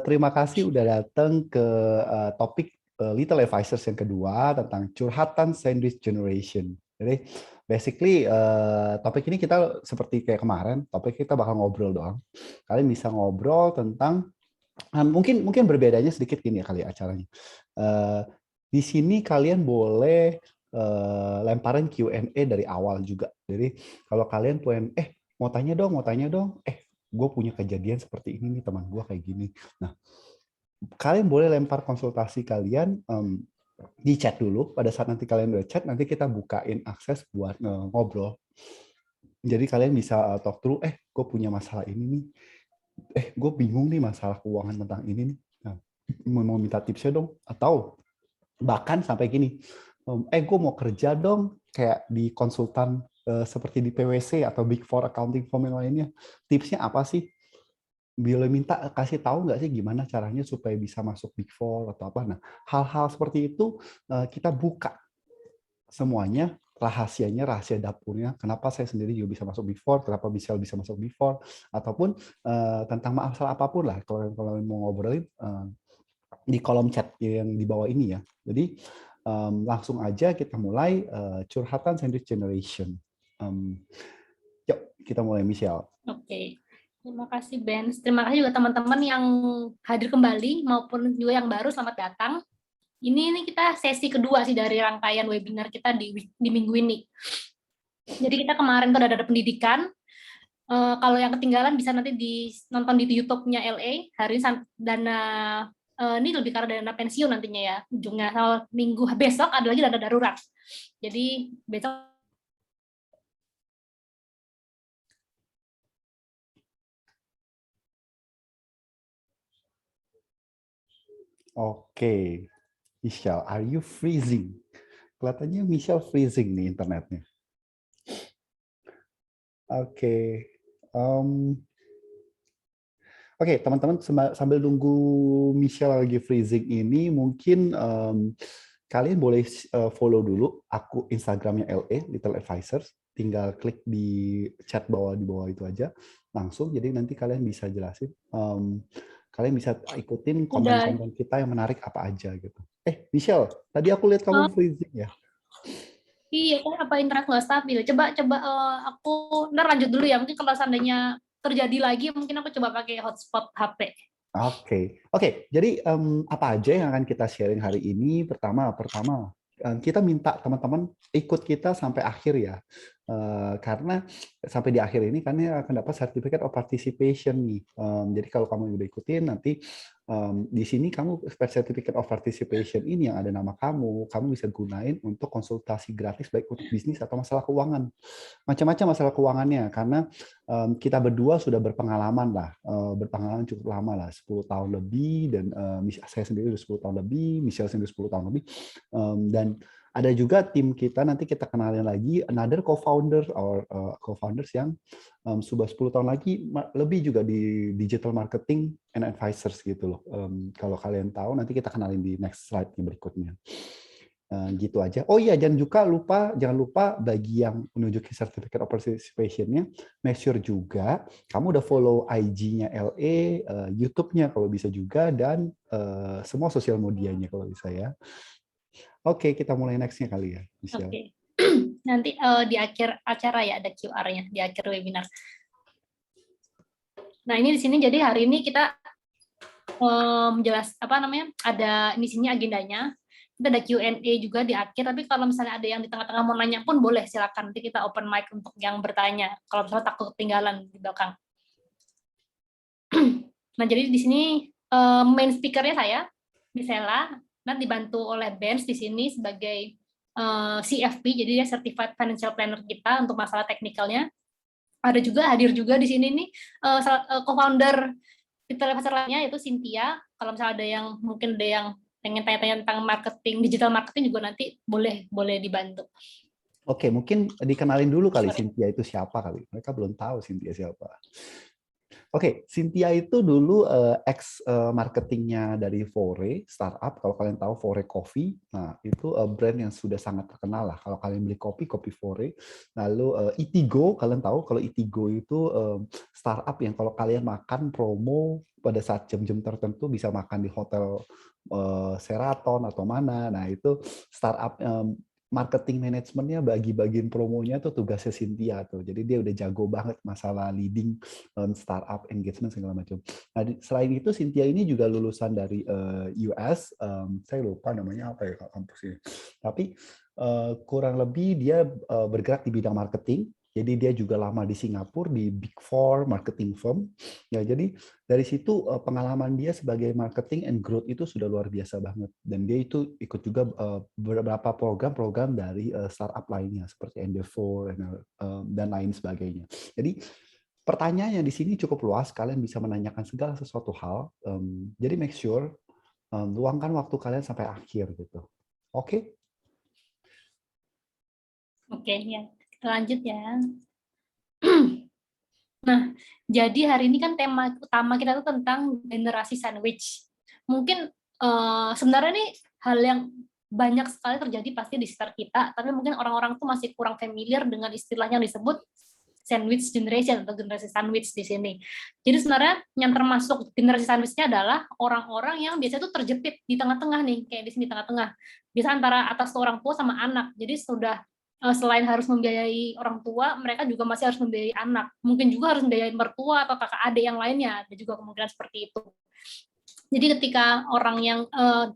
Terima kasih udah datang ke topik Little Advisors yang kedua tentang curhatan sandwich generation. Jadi basically topik ini kita seperti kayak kemarin, topik kita bakal ngobrol doang. Kalian bisa ngobrol tentang mungkin berbedanya sedikit gini ya kali ya acaranya. Di sini kalian boleh lemparin Q&A dari awal juga. Jadi kalau kalian mau tanya dong, gue punya kejadian seperti ini nih, teman gue kayak gini. Nah, kalian boleh lempar konsultasi kalian di chat dulu. Pada saat nanti kalian udah chat, nanti kita bukain akses buat ngobrol. Jadi kalian bisa talk through, gue punya masalah ini nih. Gue bingung nih masalah keuangan tentang ini nih. Nah, mau minta tipsnya dong. Atau bahkan sampai gini, gue mau kerja dong kayak di konsultan seperti di PwC atau Big Four accounting firm yang lainnya. Tipsnya apa sih? Boleh minta kasih tahu nggak sih gimana caranya supaya bisa masuk Big Four atau apa? Nah, hal-hal seperti itu kita buka semuanya, rahasia dapurnya. Kenapa saya sendiri juga bisa masuk Big Four? Kenapa Michelle bisa masuk Big Four? Ataupun tentang masalah apapun lah. Kalau mau ngobrolin di kolom chat yang di bawah ini ya. Jadi langsung aja kita mulai curhatan sandwich generation. Yuk kita mulai Michelle. Oke. Terima kasih Ben. Terima kasih juga teman-teman yang hadir kembali maupun juga yang baru, selamat datang. Ini kita sesi kedua sih dari rangkaian webinar kita di minggu ini. Jadi kita kemarin tuh ada pendidikan. Kalau yang ketinggalan bisa nanti nonton di YouTube-nya LA. Hari ini dana ini lebih karena dana pensiun nantinya ya. Ujungnya minggu besok ada lagi dana darurat. Jadi besok Oke, Michelle, are you freezing? Kelihatannya Michelle freezing nih internetnya. Oke. Oke, teman-teman sambil nunggu Michelle lagi freezing ini, mungkin kalian boleh follow dulu akun Instagramnya LA, Little Advisors. Tinggal klik di chat di bawah itu aja, langsung. Jadi nanti kalian bisa jelasin. Kalian bisa ikutin konten-konten kita yang menarik apa aja gitu. Michelle, tadi aku lihat kamu freezing ya? Iya, kan apa internet nggak stabil. Coba aku ntar lanjut dulu ya. Mungkin kalau seandainya terjadi lagi, mungkin aku coba pakai hotspot HP. Oke. Jadi apa aja yang akan kita sharing hari ini? Pertama, kita minta teman-teman ikut kita sampai akhir ya. Karena sampai di akhir ini kan akan dapat Certificate of Participation nih. Jadi kalau kamu udah ikutin nanti di sini kamu Certificate of Participation ini yang ada nama kamu bisa gunain untuk konsultasi gratis baik untuk bisnis atau masalah keuangan. Macam-macam masalah keuangannya karena kita berdua sudah berpengalaman lah, berpengalaman cukup lama lah, 10 tahun lebih, dan saya sendiri sudah 10 tahun lebih, Michelle sendiri 10 tahun lebih, dan ada juga tim kita, nanti kita kenalin lagi, another co-founders or co-founders yang sudah 10 tahun lagi lebih juga di digital marketing and advisors gitu loh. Kalau kalian tahu, nanti kita kenalin di next slide yang berikutnya. Gitu aja. Oh iya, jangan lupa bagi yang menuju ke Certificate of Participation-nya, make sure juga kamu udah follow IG-nya LA, YouTube-nya kalau bisa juga, dan semua sosial medianya kalau bisa ya. Oke, kita mulai next-nya kali ya, Michelle. Oke. Nanti di akhir acara ya ada QR-nya di akhir webinar. Nah, ini di sini jadi hari ini kita ada di sini agendanya. Kita ada Q&A juga di akhir, tapi kalau misalnya ada yang di tengah-tengah mau nanya pun boleh, silakan. Nanti kita open mic untuk yang bertanya. Kalau misalnya takut ketinggalan di belakang. Nah, jadi di sini main speaker-nya saya, Michela, dan dibantu oleh Benz di sini sebagai CFP, jadi dia Certified Financial Planner kita untuk masalah teknikalnya. Hadir juga di sini nih co-founder Little Advisors lainnya, yaitu Cynthia. Kalau misalnya mungkin ada yang pengen tanya-tanya tentang marketing, digital marketing juga nanti boleh dibantu. Oke, mungkin dikenalin dulu kali Cynthia itu siapa kali. Mereka belum tahu Cynthia siapa. Oke, Cynthia itu dulu ex marketingnya dari Fore startup. Kalau kalian tahu Fore Coffee, nah itu brand yang sudah sangat terkenal lah. Kalau kalian beli kopi, kopi Fore. Lalu Itigo, kalian tahu kalau Itigo itu startup yang kalau kalian makan promo pada saat jam-jam tertentu bisa makan di hotel Sheraton atau mana. Nah itu startup marketing manajemennya bagi-bagiin promonya tuh tugasnya Cynthia tuh. Jadi dia udah jago banget masalah leading startup engagement segala macam. Nah, selain itu Cynthia ini juga lulusan dari US, saya lupa namanya apa ya kampus ini. Tapi kurang lebih dia bergerak di bidang marketing. Jadi dia juga lama di Singapura di Big Four marketing firm. Ya, jadi dari situ pengalaman dia sebagai marketing and growth itu sudah luar biasa banget. Dan dia itu ikut juga beberapa program-program dari startup lainnya seperti Endeavor dan lain sebagainya. Jadi pertanyaannya di sini cukup luas, kalian bisa menanyakan segala sesuatu hal. Jadi make sure luangkan waktu kalian sampai akhir gitu. Oke? Oke, ya. Kita lanjut ya. Nah, jadi hari ini kan tema utama kita tuh tentang generasi sandwich. Mungkin sebenarnya nih hal yang banyak sekali terjadi pasti di sekitar kita, tapi mungkin orang-orang tuh masih kurang familiar dengan istilah yang disebut sandwich generation atau generasi sandwich di sini. Jadi sebenarnya yang termasuk generasi sandwichnya adalah orang-orang yang biasanya tuh terjepit di tengah-tengah nih, kayak di sini tengah-tengah. Biasa antara atas tuh orang tua sama anak. Jadi sudah selain harus membiayai orang tua, mereka juga masih harus membiayai anak. Mungkin juga harus membiayai mertua atau kakak adik yang lainnya. Ada juga kemungkinan seperti itu. Jadi ketika orang yang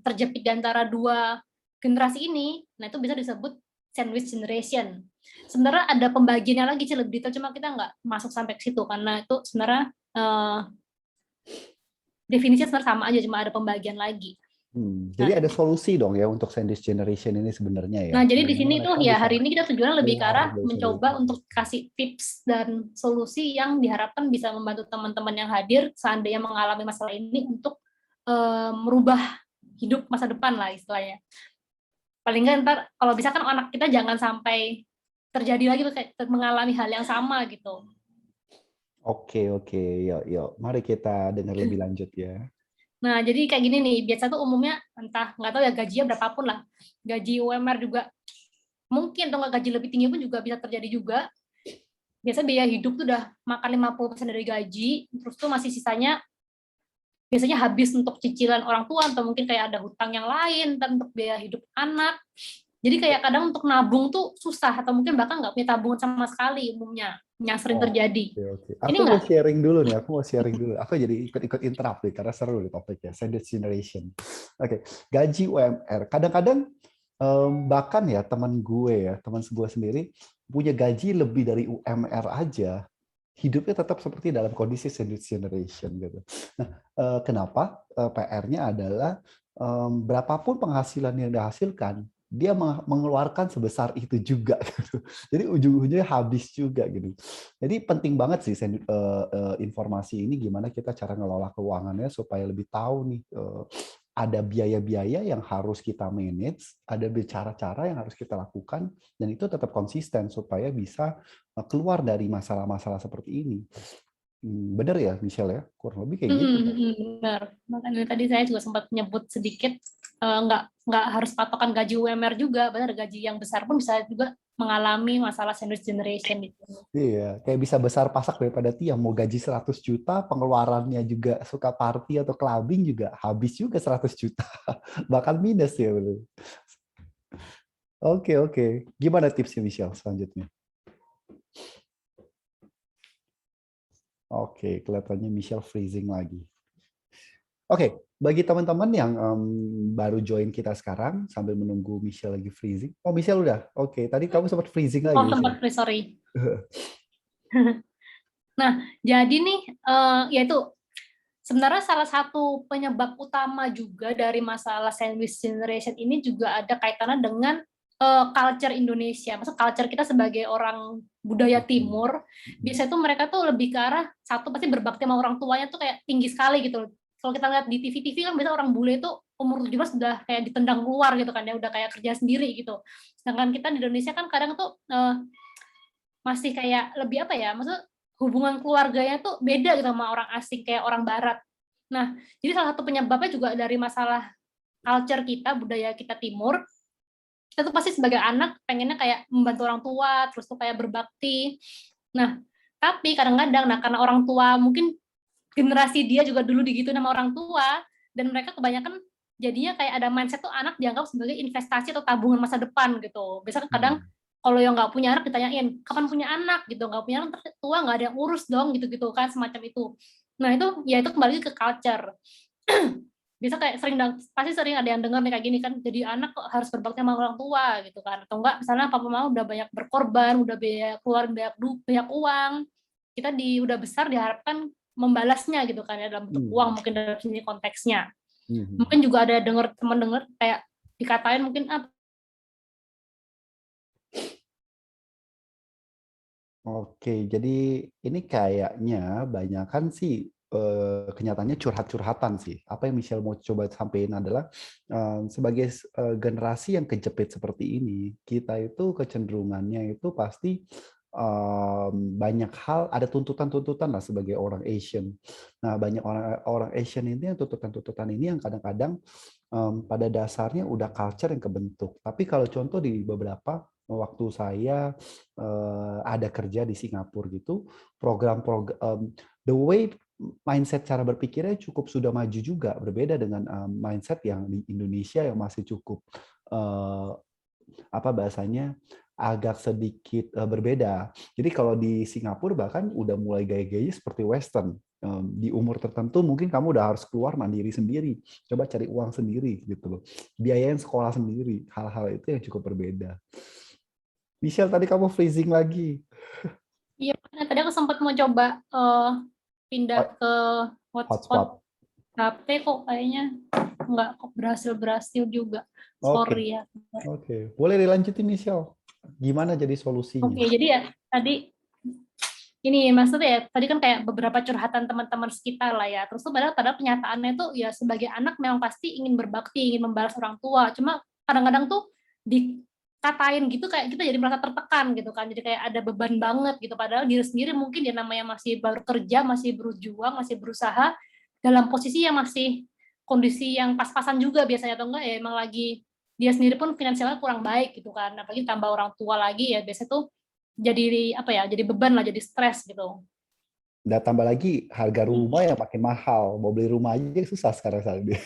terjepit di antara dua generasi ini, nah itu bisa disebut sandwich generation. Sebenarnya ada pembagiannya lagi sih lebih detail, cuma kita nggak masuk sampai ke situ karena itu sebenarnya definisinya sebenarnya sama aja, cuma ada pembagian lagi. Jadi ada solusi dong ya untuk sandwich generation ini sebenarnya ya. Nah, jadi di Bagaimana sini tuh mereka ya bisa hari ini kita tujuan lebih ke keluar arah dari sandwich mencoba untuk kasih tips dan solusi yang diharapkan bisa membantu teman-teman yang hadir seandainya mengalami masalah ini untuk merubah hidup masa depan lah istilahnya. Paling nggak ntar kalau bisa kan anak kita jangan sampai terjadi lagi tuh kayak mengalami hal yang sama gitu. Oke, yuk, yuk. Mari kita dengar lebih lanjut ya. Nah, jadi kayak gini nih, biasa tuh umumnya entah nggak tahu ya gajinya berapapun lah. Gaji UMR juga mungkin atau nggak gaji lebih tinggi pun juga bisa terjadi juga. Biasa biaya hidup tuh udah makan 50% dari gaji, terus tuh masih sisanya biasanya habis untuk cicilan orang tua atau mungkin kayak ada hutang yang lain dan untuk biaya hidup anak. Jadi kayak kadang untuk nabung tuh susah atau mungkin bahkan nggak punya tabungan sama sekali umumnya yang sering Oh, terjadi. oke. Ini Aku mau enggak? sharing dulu nih. Aku mau sharing dulu. Aku jadi ikut interrupt nih karena seru nih topiknya. Sandwich generation. Oke, gaji UMR. Kadang-kadang bahkan ya teman gue ya, teman gue sendiri punya gaji lebih dari UMR aja, hidupnya tetap seperti dalam kondisi sandwich generation gitu. Nah, kenapa? PR-nya adalah berapapun penghasilan yang dihasilkan, dia mengeluarkan sebesar itu juga gitu. Jadi ujung-ujungnya habis juga gitu. Jadi penting banget sih informasi ini gimana kita cara ngelola keuangannya supaya lebih tahu nih ada biaya-biaya yang harus kita manage, ada cara-cara yang harus kita lakukan, dan itu tetap konsisten supaya bisa keluar dari masalah-masalah seperti ini. Benar ya, Michelle ya? Kurang lebih kayak gitu. Benar. Makanya tadi saya juga sempat nyebut sedikit nggak harus patokan gaji UMR juga, benar gaji yang besar pun bisa juga mengalami masalah sandwich generation gitu. Iya, kayak bisa besar pasak daripada tiang. Mau gaji 100 juta, pengeluarannya juga suka party atau clubbing juga habis juga 100 juta. Bahkan minus ya. Bener. Oke. Gimana tipsnya Michelle selanjutnya? Oke, kelihatannya Michelle freezing lagi. Oke, bagi teman-teman yang baru join kita sekarang sambil menunggu Michelle lagi freezing. Oh, Michelle udah. Oke, tadi kamu sempat freezing lagi, Oh, Michelle. sempat sorry. Nah, jadi nih yaitu sebenarnya salah satu penyebab utama juga dari masalah sandwich generation ini juga ada kaitannya dengan culture Indonesia. Maksud culture kita sebagai orang budaya timur, biasanya tuh mereka tuh lebih ke arah satu pasti berbakti sama orang tuanya tuh kayak tinggi sekali gitu. Kalau kita lihat di TV-TV kan biasa orang bule tuh umur 17 sudah kayak ditendang keluar gitu kan ya, udah kayak kerja sendiri gitu. Sedangkan kita di Indonesia kan kadang tuh masih kayak lebih apa ya? Maksud hubungan keluarganya tuh beda gitu sama orang asing kayak orang barat. Nah, jadi salah satu penyebabnya juga dari masalah culture kita, budaya kita timur. Kita tuh pasti sebagai anak pengennya kayak membantu orang tua, terus tuh kayak berbakti. Nah, tapi kadang-kadang, nah karena orang tua mungkin generasi dia juga dulu digituin sama orang tua, dan mereka kebanyakan jadinya kayak ada mindset tuh anak dianggap sebagai investasi atau tabungan masa depan gitu. Biasanya kadang kalau yang nggak punya anak ditanyain, kapan punya anak gitu, nggak punya anak tua nggak ada yang urus dong gitu-gitu kan, semacam itu. Nah itu ya itu kembali ke culture. Bisa kayak pasti sering ada yang dengar nih kayak gini kan, jadi anak kok harus berbakti sama orang tua gitu kan, atau enggak misalnya papa mama udah banyak berkorban, udah keluarin banyak uang, kita udah besar diharapkan membalasnya gitu kan ya, dalam bentuk uang mungkin dalam sini konteksnya. Mungkin juga ada teman dengar kayak dikatain mungkin Oke, jadi ini kayaknya banyak kan sih kenyataannya curhat-curhatan sih. Apa yang Michelle mau coba sampaikan adalah sebagai generasi yang kejepit seperti ini, kita itu kecenderungannya itu pasti banyak hal ada tuntutan-tuntutan lah sebagai orang Asian. Nah, banyak orang Asian ini yang tuntutan-tuntutan ini yang kadang-kadang pada dasarnya udah culture yang kebentuk. Tapi kalau contoh di beberapa waktu saya ada kerja di Singapura gitu, program-program the way mindset cara berpikirnya cukup sudah maju juga, berbeda dengan mindset yang di Indonesia yang masih cukup apa bahasanya agak sedikit berbeda. Jadi kalau di Singapura bahkan udah mulai gaya-gayanya seperti Western. Di umur tertentu mungkin kamu udah harus keluar mandiri sendiri, coba cari uang sendiri gitu loh, biayain sekolah sendiri, hal-hal itu yang cukup berbeda. Michelle, tadi kamu freezing lagi. iya, tadi aku sempat mau coba pindah ke Hotspot. hotspot HP kok kayaknya nggak berhasil juga. Oke, Sorry ya. oke. Boleh dilanjutin Michelle. Gimana jadi solusinya? Oke, jadi ya tadi ini maksudnya ya tadi kan kayak beberapa curhatan teman-teman sekitar lah ya. Terus tuh padahal kenyataannya tuh ya sebagai anak memang pasti ingin berbakti, ingin membalas orang tua. Cuma kadang-kadang tuh dikatain gitu kayak kita jadi merasa tertekan gitu kan. Jadi kayak ada beban banget gitu. Padahal diri sendiri mungkin dia namanya masih baru kerja, masih berjuang, masih berusaha dalam posisi yang masih kondisi yang pas-pasan juga biasanya atau enggak ya emang lagi dia sendiri pun finansialnya kurang baik gitu kan. Apalagi tambah orang tua lagi ya biasanya tuh jadi apa ya, jadi beban lah, jadi stres gitu. Dan tambah lagi harga rumah yang makin mahal. Mau beli rumah aja susah sekarang saat ini.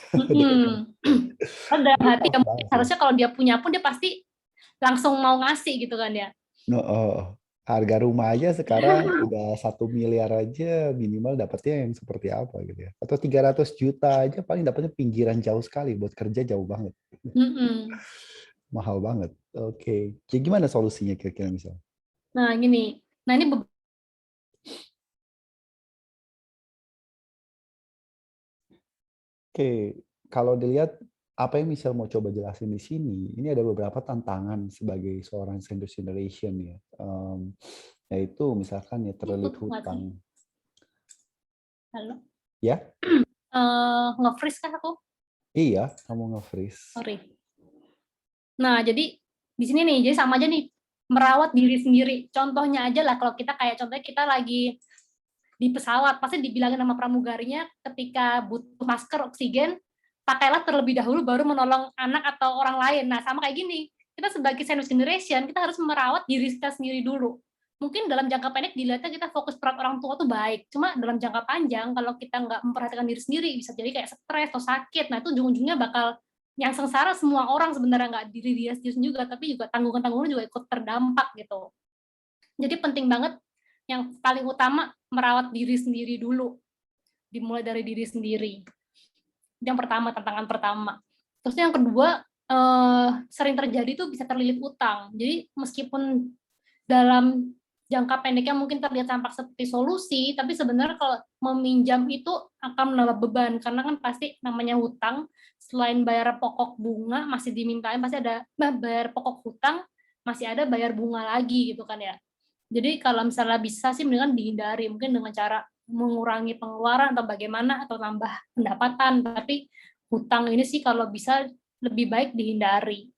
Ada Itu hati pas yang banget sih. harusnya kalau dia punya pun dia pasti langsung mau ngasih gitu kan ya. No, harga rumah aja sekarang udah 1 miliar aja minimal dapatnya yang seperti apa gitu ya. Atau 300 juta aja paling dapatnya pinggiran jauh sekali, buat kerja jauh banget. Mahal banget. Oke. Jadi gimana solusinya kira-kira misalnya? Nah gini, nah ini Oke, kalau dilihat apa yang Michelle mau coba jelasin di sini, ini ada beberapa tantangan sebagai seorang senior generation ya. Yaitu misalkan ya terlilit hutang. Halo. Ya? Nge-freeze kah aku? Iya, kamu nge-freeze. Sorry. Nah, jadi di sini nih, jadi sama aja nih, merawat diri sendiri. Contohnya aja lah, kalau kita kayak contohnya kita lagi di pesawat, pasti dibilangin sama pramugarinya ketika butuh masker, oksigen, pakailah terlebih dahulu baru menolong anak atau orang lain. Nah, sama kayak gini, kita sebagai senior generation, kita harus merawat diri kita sendiri dulu. Mungkin dalam jangka pendek dilihatnya kita fokus perawat orang tua tuh baik, cuma dalam jangka panjang kalau kita nggak memperhatikan diri sendiri, bisa jadi kayak stres atau sakit. Nah, itu ujung-ujungnya bakal yang sengsara semua orang sebenarnya, nggak diri dia sendiri juga, tapi juga tanggungan-tanggungan juga ikut terdampak gitu. Jadi penting banget yang paling utama merawat diri sendiri dulu, dimulai dari diri sendiri. Yang pertama, tantangan pertama. Terus yang kedua, sering terjadi tuh bisa terlilit utang. Jadi meskipun dalam jangka pendeknya mungkin terlihat tampak seperti solusi, tapi sebenarnya kalau meminjam itu akan menambah beban, karena kan pasti namanya hutang, selain bayar pokok bunga, masih dimintain, pasti ada bayar pokok hutang, masih ada bayar bunga lagi gitu kan ya. Jadi kalau misalnya bisa sih mendingan dihindari, mungkin dengan cara mengurangi pengeluaran atau bagaimana, atau tambah pendapatan, tapi hutang ini sih kalau bisa lebih baik dihindari.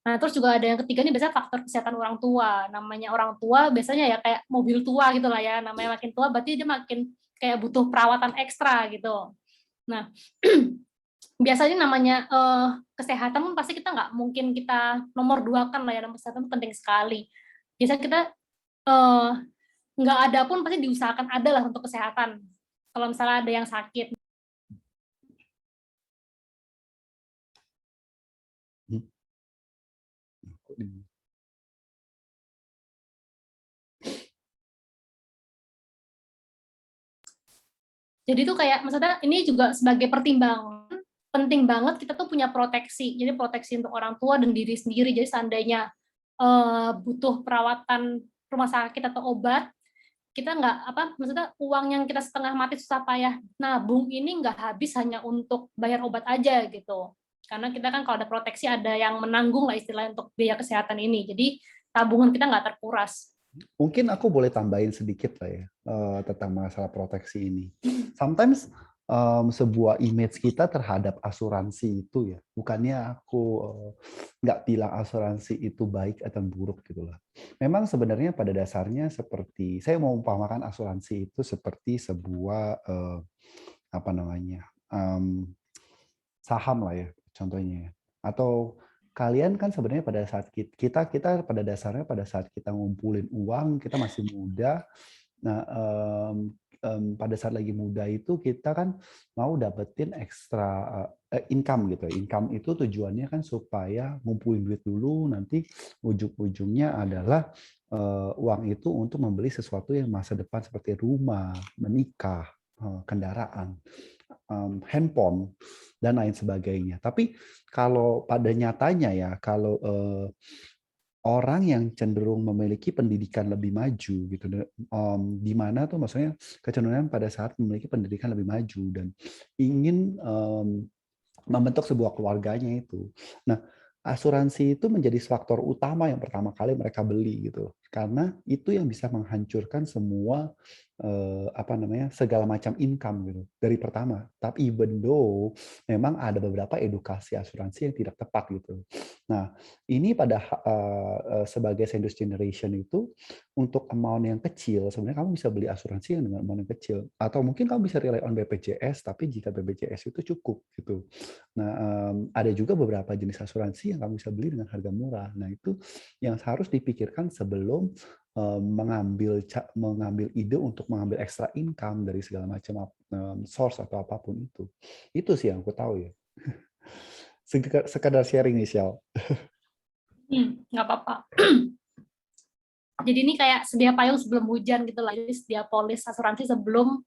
Nah, terus juga ada yang ketiga nih biasanya faktor kesehatan orang tua. Namanya orang tua biasanya ya kayak mobil tua gitu lah ya. Namanya makin tua berarti dia makin kayak butuh perawatan ekstra gitu. Nah, biasanya namanya kesehatan pun pasti kita nggak mungkin kita nomor dua kan lah ya. Nomor kesehatan penting sekali. Biasanya kita eh, nggak ada pun pasti diusahakan ada lah untuk kesehatan. Kalau misalnya ada yang sakit. Jadi tuh kayak maksudnya ini juga sebagai pertimbangan penting banget kita tuh punya proteksi. Jadi proteksi untuk orang tua dan diri sendiri. Jadi seandainya butuh perawatan rumah sakit atau obat, kita nggak apa maksudnya uang yang kita setengah mati susah payah nabung ini nggak habis hanya untuk bayar obat aja gitu. Karena kita kan kalau ada proteksi ada yang menanggung lah istilahnya untuk biaya kesehatan ini. Jadi tabungan kita nggak terkuras. Mungkin aku boleh tambahin sedikit lah ya tentang masalah proteksi ini. Sometimes sebuah image kita terhadap asuransi itu ya, bukannya aku nggak bilang asuransi itu baik atau buruk gitu lah. Memang sebenarnya pada dasarnya seperti saya mau umpamakan asuransi itu seperti sebuah apa namanya saham lah ya contohnya ya. Atau kalian kan sebenarnya pada saat kita pada dasarnya pada saat kita ngumpulin uang kita masih muda. Nah, pada saat lagi muda itu kita kan mau dapetin ekstra income gitu. Income itu tujuannya kan supaya ngumpulin duit dulu, nanti ujung-ujungnya adalah uang itu untuk membeli sesuatu yang masa depan seperti rumah, menikah, kendaraan, handphone dan lain sebagainya. Tapi kalau pada nyatanya ya, kalau orang yang cenderung memiliki pendidikan lebih maju gitu, di mana tuh maksudnya kecenderungan pada saat memiliki pendidikan lebih maju dan ingin membentuk sebuah keluarganya itu. Nah, asuransi itu menjadi faktor utama yang pertama kali mereka beli gitu. Karena itu yang bisa menghancurkan semua apa namanya segala macam income gitu dari pertama. Tapi even though memang ada beberapa edukasi asuransi yang tidak tepat gitu. Nah, ini pada sebagai sandwich generation itu untuk amount yang kecil sebenarnya kamu bisa beli asuransi yang dengan amount yang kecil atau mungkin kamu bisa rely on BPJS tapi jika BPJS itu cukup gitu. Nah, ada juga beberapa jenis asuransi yang kamu bisa beli dengan harga murah. Nah, itu yang harus dipikirkan sebelum mengambil ide untuk mengambil extra income dari segala macam source atau apapun itu. Itu sih yang aku tahu ya. Sekadar sharing nih, Shell. Nggak apa-apa. Jadi ini kayak sedia payung sebelum hujan gitu lah. Jadi sedia polis asuransi sebelum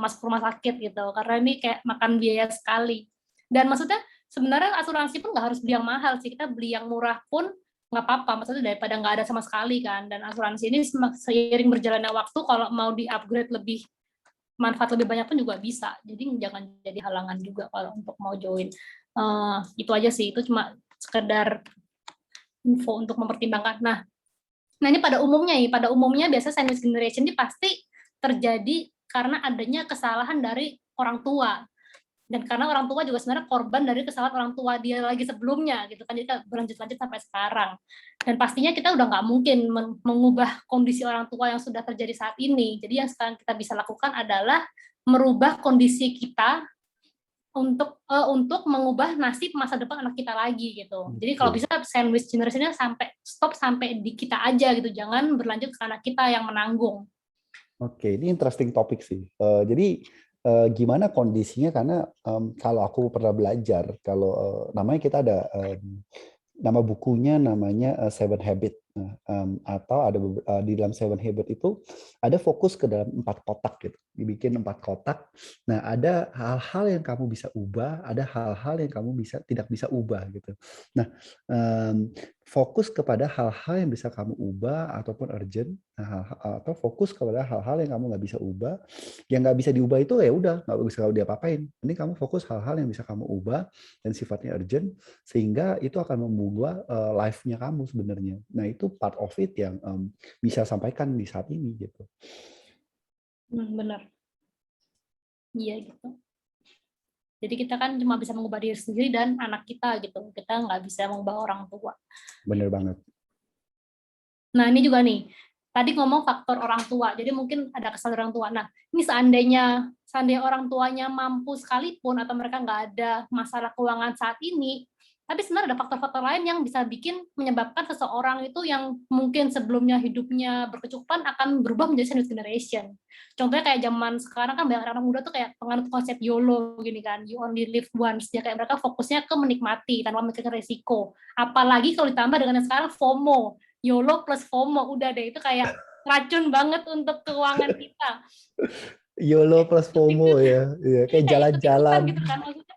masuk rumah sakit gitu. Karena ini kayak makan biaya sekali. Dan maksudnya sebenarnya asuransi pun nggak harus beli yang mahal sih. Kita beli yang murah pun nggak apa-apa. Maksudnya daripada nggak ada sama sekali kan. Dan asuransi ini seiring berjalannya waktu kalau mau di-upgrade lebih manfaat lebih banyak pun juga bisa. Jadi jangan jadi halangan juga kalau untuk mau join. Itu aja sih. Itu cuma sekedar info untuk mempertimbangkan. Nah ini pada umumnya biasa sandwich generation ini pasti terjadi karena adanya kesalahan dari orang tua. Dan karena orang tua juga sebenarnya korban dari kesalahan orang tua dia lagi sebelumnya gitu kan, jadi berlanjut-lanjut sampai sekarang. Dan pastinya kita udah nggak mungkin mengubah kondisi orang tua yang sudah terjadi saat ini. Jadi yang sekarang kita bisa lakukan adalah merubah kondisi kita untuk mengubah nasib masa depan anak kita lagi gitu. Jadi kalau bisa sandwich generation-nya stop sampai di kita aja gitu, jangan berlanjut ke anak kita yang menanggung. Oke, ini interesting topik sih. Jadi gimana kondisinya karena kalau aku pernah belajar kalau namanya kita ada nama bukunya namanya Seven Habit. Atau ada di dalam Seven Habit itu ada fokus ke dalam 4 kotak gitu. Dibikin 4 kotak. Nah, ada hal-hal yang kamu bisa ubah, ada hal-hal yang kamu tidak bisa ubah gitu. Nah, fokus kepada hal-hal yang bisa kamu ubah ataupun urgent, atau fokus kepada hal-hal yang kamu nggak bisa ubah. Yang nggak bisa diubah itu ya udah nggak bisa kamu diapa-apain. Ini kamu fokus hal-hal yang bisa kamu ubah dan sifatnya urgent sehingga itu akan membuat life-nya kamu sebenarnya. Nah, itu part of it yang bisa sampaikan di saat ini gitu. Benar. Iya gitu. Jadi kita kan cuma bisa mengubah diri sendiri dan anak kita gitu. Kita nggak bisa mengubah orang tua. Bener banget. Nah, ini juga nih. Tadi ngomong faktor orang tua. Jadi mungkin ada kesalahan orang tua. Nah, ini seandainya orang tuanya mampu sekalipun atau mereka nggak ada masalah keuangan saat ini, tapi sebenarnya ada faktor-faktor lain yang bisa menyebabkan seseorang itu yang mungkin sebelumnya hidupnya berkecukupan akan berubah menjadi sandwich generation. Contohnya kayak zaman sekarang kan banyak anak muda tuh kayak penganut konsep YOLO gini kan, you only live once. Dia kayak mereka fokusnya ke menikmati tanpa memikirkan resiko. Apalagi kalau ditambah dengan yang sekarang FOMO, YOLO plus FOMO, udah deh itu kayak racun banget untuk keuangan kita. YOLO plus FOMO ya, ya kayak Kayak ikut-ikutan jalan-jalan. gitu kan maksudnya.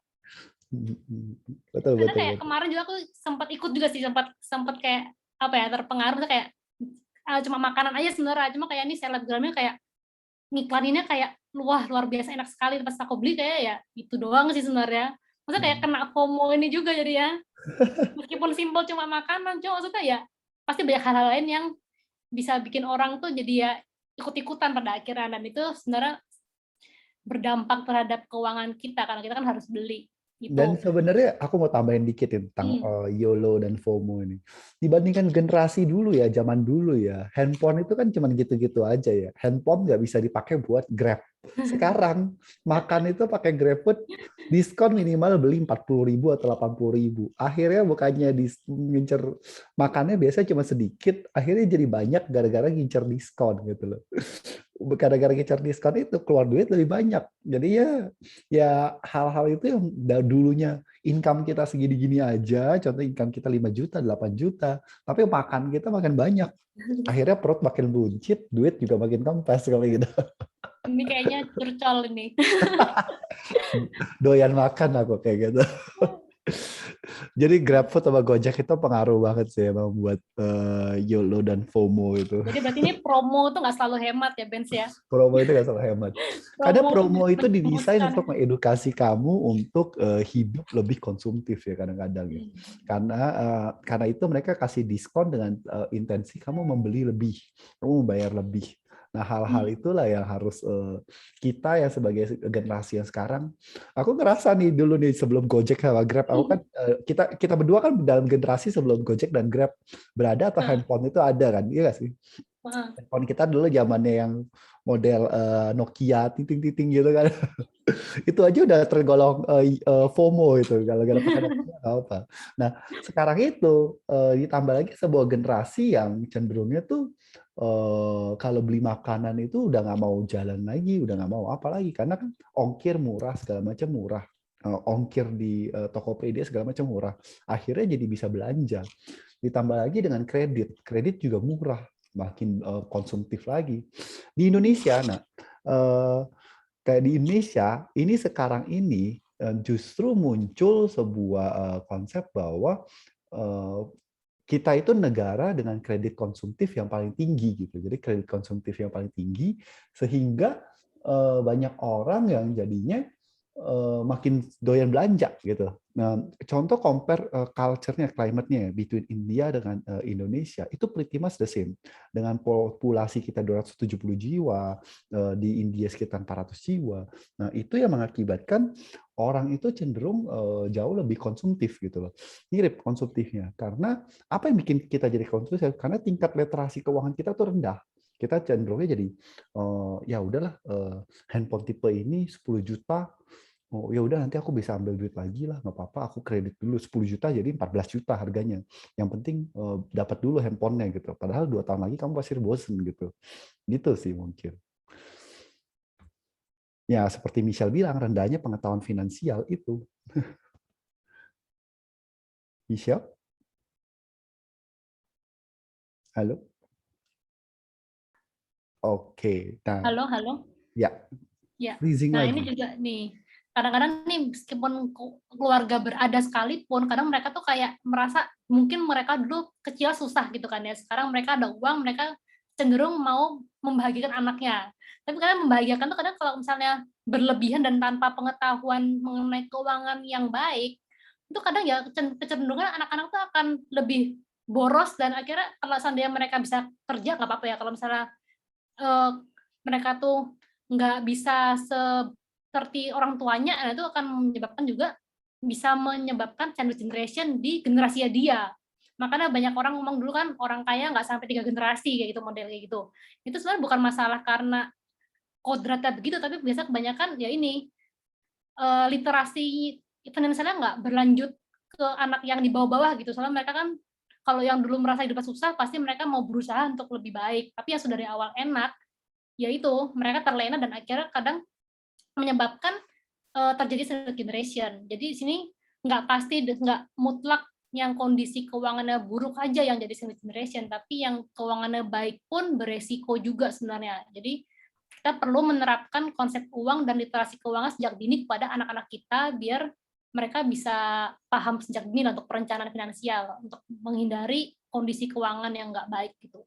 Betul Karena betul kayak betul. kemarin juga aku sempat ikut juga sih, sempat kayak apa ya, terpengaruh kayak cuma makanan aja sebenarnya, cuma kayak ini selebgramnya kayak ngiklaninnya kayak luar biasa enak sekali, pas aku beli kayak ya itu doang sih sebenarnya. Maksudnya kayak kena FOMO ini juga jadi ya. Meskipun simpel cuma makanan, cuma maksudnya ya pasti banyak hal-hal lain yang bisa bikin orang tuh jadi ya ikut-ikutan pada akhirnya, dan itu sebenarnya berdampak terhadap keuangan kita karena kita kan harus beli Dan itu. sebenarnya aku mau tambahin dikit ya tentang YOLO dan FOMO ini. Dibandingkan generasi dulu ya, zaman dulu ya, handphone itu kan cuma gitu-gitu aja ya. Handphone nggak bisa dipakai buat Grab. Sekarang makan itu pakai GrabFood, diskon minimal beli 40.000 atau 80.000. Akhirnya bukannya ngincer makannya biasanya cuma sedikit, akhirnya jadi banyak gara-gara ngincer diskon gitu loh. Gara-gara ngincer diskon itu keluar duit lebih banyak. Jadi ya hal-hal itu yang dulunya income kita segini-gini aja, contoh income kita 5 juta, 8 juta, tapi makan kita makin banyak. Akhirnya perut makin buncit, duit juga makin kempes kalau gitu. Ini kayaknya curcol ini. Doyan makan aku kayak gitu. Jadi GrabFood sama Gojek itu pengaruh banget sih emang buat YOLO dan FOMO itu. Jadi berarti ini promo tuh nggak selalu hemat ya, Benz ya? Promo itu gak salah hemat. Karena Promo tuh promo bisa itu didesain menyebutkan. untuk mengedukasi kamu untuk hidup lebih konsumtif ya kadang-kadang ya. Karena itu mereka kasih diskon dengan intensi kamu membeli lebih, kamu membayar lebih. Nah, hal-hal itulah yang harus kita ya sebagai generasi yang sekarang. Aku ngerasa nih dulu nih sebelum Gojek sama Grab, aku kan kita berdua kan dalam generasi sebelum Gojek dan Grab berada atau handphone itu ada kan, iya nggak sih? Handphone kita dulu zamannya yang model Nokia titing-titing gitu kan. Itu aja udah tergolong FOMO itu gara-gara pakai Nokia nggak apa. Nah, sekarang itu ditambah lagi sebuah generasi yang cenderungnya tuh kalau beli makanan itu udah nggak mau jalan lagi, udah nggak mau apa lagi karena kan ongkir murah segala macam murah. Ongkir di Tokopedia segala macam murah. Akhirnya jadi bisa belanja. Ditambah lagi dengan kredit juga murah, makin konsumtif lagi. Di Indonesia, kayak di Indonesia ini sekarang ini justru muncul sebuah konsep bahwa eh, kita itu negara dengan kredit konsumtif yang paling tinggi gitu. Jadi kredit konsumtif yang paling tinggi sehingga banyak orang yang jadinya makin doyan belanja gitu. Nah, contoh compare culture-nya, climate-nya between India dengan Indonesia itu pretty much the same. Dengan populasi kita 270 jiwa, di India sekitar 400 jiwa. Nah, itu yang mengakibatkan orang itu cenderung jauh lebih konsumtif gitu loh. Mirip konsumtifnya. Karena apa yang bikin kita jadi konsumtif? Karena tingkat literasi keuangan kita tuh rendah. Kita cenderungnya jadi ya udahlah handphone tipe ini 10 juta. Oh ya udah nanti aku bisa ambil duit lagi lah, nggak apa-apa, aku kredit dulu 10 juta jadi 14 juta harganya. Yang penting dapat dulu handphonenya gitu. Padahal 2 tahun lagi kamu pasti bosen gitu. Gitu sih mungkin. Ya seperti Michelle bilang, rendahnya pengetahuan finansial itu. Michelle, halo? Oke, nah Halo, halo. ya, Ya. freezing Nah, ini lagi. juga nih. Kadang-kadang nih meskipun keluarga berada sekalipun, kadang mereka tuh kayak merasa mungkin mereka dulu kecil susah gitu kan ya. Sekarang mereka ada uang, mereka cenderung mau membahagiakan anaknya. Tapi kadang membahagiakan tuh kadang kalau misalnya berlebihan dan tanpa pengetahuan mengenai keuangan yang baik, itu kadang ya kecenderungan anak-anak tuh akan lebih boros, dan akhirnya kalau seandainya mereka bisa kerja nggak apa-apa ya. Kalau misalnya eh, mereka tuh nggak bisa seperti orang tuanya, nah itu akan menyebabkan juga bisa menyebabkan sandwich generation di generasi dia. Makanya banyak orang ngomong dulu kan orang kaya nggak sampai 3 generasi kayak gitu, model kayak gitu. Itu sebenarnya bukan masalah karena kodratnya begitu, tapi biasa kebanyakan ya ini, literasi finansialnya nggak berlanjut ke anak yang di bawah-bawah gitu. Soalnya mereka kan kalau yang dulu merasa hidupnya susah, pasti mereka mau berusaha untuk lebih baik. Tapi yang sudah dari awal enak, ya itu mereka terlena dan akhirnya kadang menyebabkan terjadi silent generation. Jadi di sini nggak pasti, nggak mutlak yang kondisi keuangannya buruk aja yang jadi silent generation, tapi yang keuangannya baik pun beresiko juga sebenarnya. Jadi kita perlu menerapkan konsep uang dan literasi keuangan sejak dini kepada anak-anak kita biar mereka bisa paham sejak dini untuk perencanaan finansial untuk menghindari kondisi keuangan yang nggak baik gitu.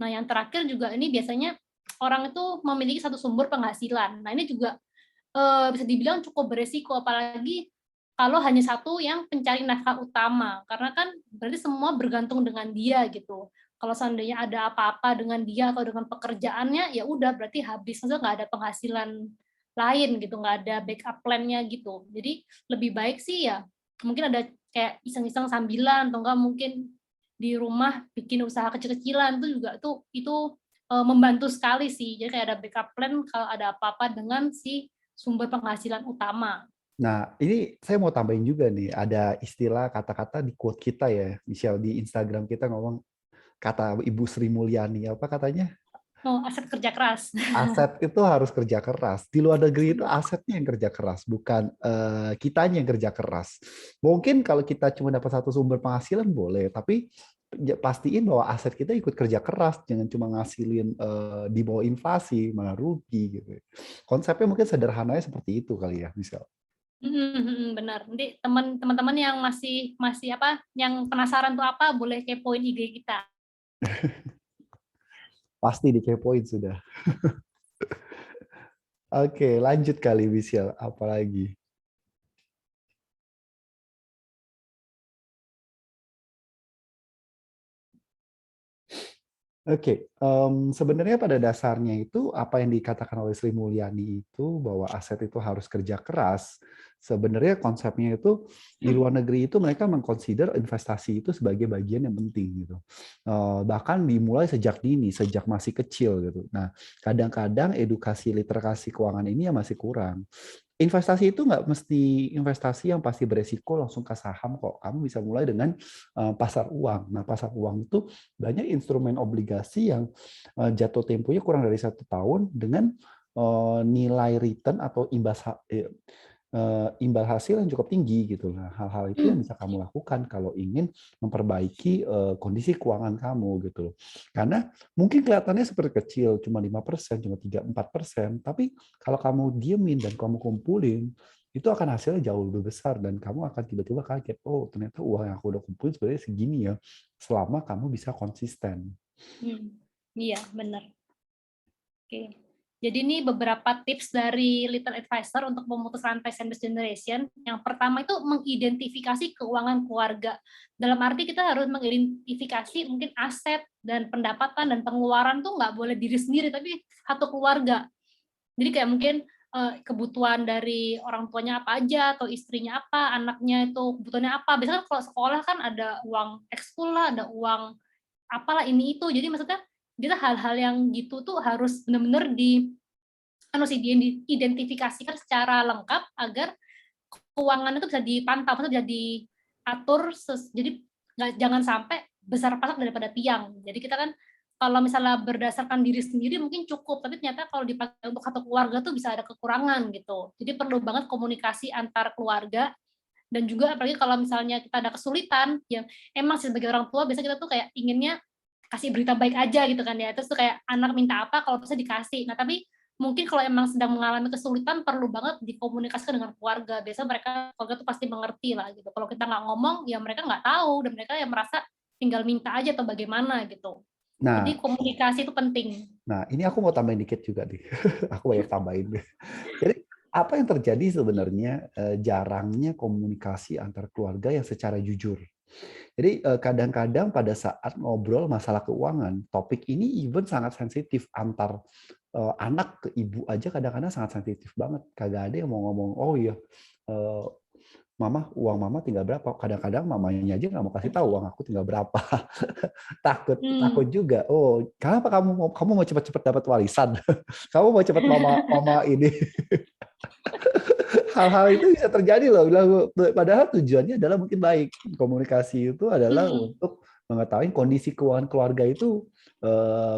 Nah yang terakhir juga ini biasanya orang itu memiliki satu sumber penghasilan. Nah ini juga bisa dibilang cukup beresiko, apalagi kalau hanya satu yang pencari nafkah utama, karena kan berarti semua bergantung dengan dia gitu. Kalau seandainya ada apa-apa dengan dia atau dengan pekerjaannya, ya udah berarti habis, maksudnya nggak ada penghasilan lain gitu, nggak ada backup plan-nya gitu. Jadi lebih baik sih ya mungkin ada kayak iseng-iseng sambilan atau enggak mungkin di rumah bikin usaha kecil-kecilan itu juga itu membantu sekali sih. Jadi kayak ada backup plan kalau ada apa-apa dengan si sumber penghasilan utama. Nah, ini saya mau tambahin juga nih, ada istilah kata-kata di quote kita ya, Michelle, di Instagram kita ngomong kata Ibu Sri Mulyani, apa katanya? Oh, aset kerja keras. Aset itu harus kerja keras. Di luar negeri itu asetnya yang kerja keras, bukan kitanya yang kerja keras. Mungkin kalau kita cuma dapat satu sumber penghasilan boleh, tapi pastiin bahwa aset kita ikut kerja keras, jangan cuma ngasilin di bawah inflasi, malah rugi gitu. Konsepnya mungkin sederhananya seperti itu kali ya, misal. Benar. Nanti teman-teman yang masih apa, yang penasaran tuh apa, boleh kepoin IG kita. Pasti dikepoin sudah. Oke, lanjut kali Michelle, apalagi? Oke, sebenarnya pada dasarnya itu apa yang dikatakan oleh Sri Mulyani itu bahwa aset itu harus kerja keras. Sebenarnya konsepnya itu di luar negeri itu mereka mengconsider investasi itu sebagai bagian yang penting gitu. Bahkan dimulai sejak dini, sejak masih kecil gitu. Nah, kadang-kadang edukasi literasi keuangan ini ya masih kurang. Investasi itu nggak mesti investasi yang pasti beresiko langsung ke saham kok. Kamu bisa mulai dengan pasar uang. Nah, pasar uang itu banyak instrumen obligasi yang jatuh temponya kurang dari 1 tahun dengan nilai return atau imbal hasil yang cukup tinggi gitu. Nah, hal-hal itu yang bisa kamu lakukan kalau ingin memperbaiki kondisi keuangan kamu gitu loh. Karena mungkin kelihatannya seperti kecil, cuma 5%, cuma 3-4%, tapi kalau kamu diemin dan kamu kumpulin, itu akan hasilnya jauh lebih besar dan kamu akan tiba-tiba kaget, oh ternyata uang yang aku udah kumpulin sebenarnya segini ya, selama kamu bisa konsisten. Iya, benar. Oke. Jadi ini beberapa tips dari Little Advisor untuk memutus rantai sandwich generation. Yang pertama itu mengidentifikasi keuangan keluarga. Dalam arti kita harus mengidentifikasi mungkin aset dan pendapatan dan pengeluaran tuh nggak boleh diri sendiri, tapi satu keluarga. Jadi kayak mungkin kebutuhan dari orang tuanya apa aja, atau istrinya apa, anaknya itu kebutuhannya apa. Biasanya kalau sekolah kan ada uang ekskul lah, ada uang apalah ini itu. Jadi maksudnya kita hal-hal yang gitu tuh harus benar-benar diidentifikasikan secara lengkap agar keuangan itu bisa dipantau, maksudnya bisa diatur, jadi jangan sampai besar pasak daripada tiang. Jadi kita kan kalau misalnya berdasarkan diri sendiri mungkin cukup, tapi ternyata kalau dipakai untuk satu keluarga tuh bisa ada kekurangan gitu. Jadi perlu banget komunikasi antar keluarga, dan juga apalagi kalau misalnya kita ada kesulitan, ya emang sih sebagai orang tua biasa kita tuh kayak inginnya kasih berita baik aja gitu kan ya, terus tuh kayak anak minta apa kalau bisa dikasih. Nah tapi mungkin kalau emang sedang mengalami kesulitan perlu banget dikomunikasikan dengan keluarga. Biasa keluarga tuh pasti mengerti lah gitu. Kalau kita nggak ngomong ya mereka nggak tahu, dan mereka yang merasa tinggal minta aja atau bagaimana gitu. Jadi Nah, komunikasi itu penting. ini aku mau tambahin dikit juga nih. Aku banyak tambahin. Jadi apa yang terjadi sebenarnya jarangnya komunikasi antar keluarga yang secara jujur. Jadi kadang-kadang pada saat ngobrol masalah keuangan, topik ini even sangat sensitif antar anak ke ibu aja kadang-kadang sangat sensitif banget. Kagak ada yang mau ngomong, oh iya, mama, uang mama tinggal berapa? Kadang-kadang mamanya aja nggak mau kasih tahu uang aku tinggal berapa. Takut juga. Oh, kenapa kamu mau cepat-cepat dapat warisan? Kamu mau cepat mama ini. Hal-hal itu bisa terjadi loh. Padahal tujuannya adalah mungkin baik. Komunikasi itu adalah untuk mengetahui kondisi keuangan keluarga itu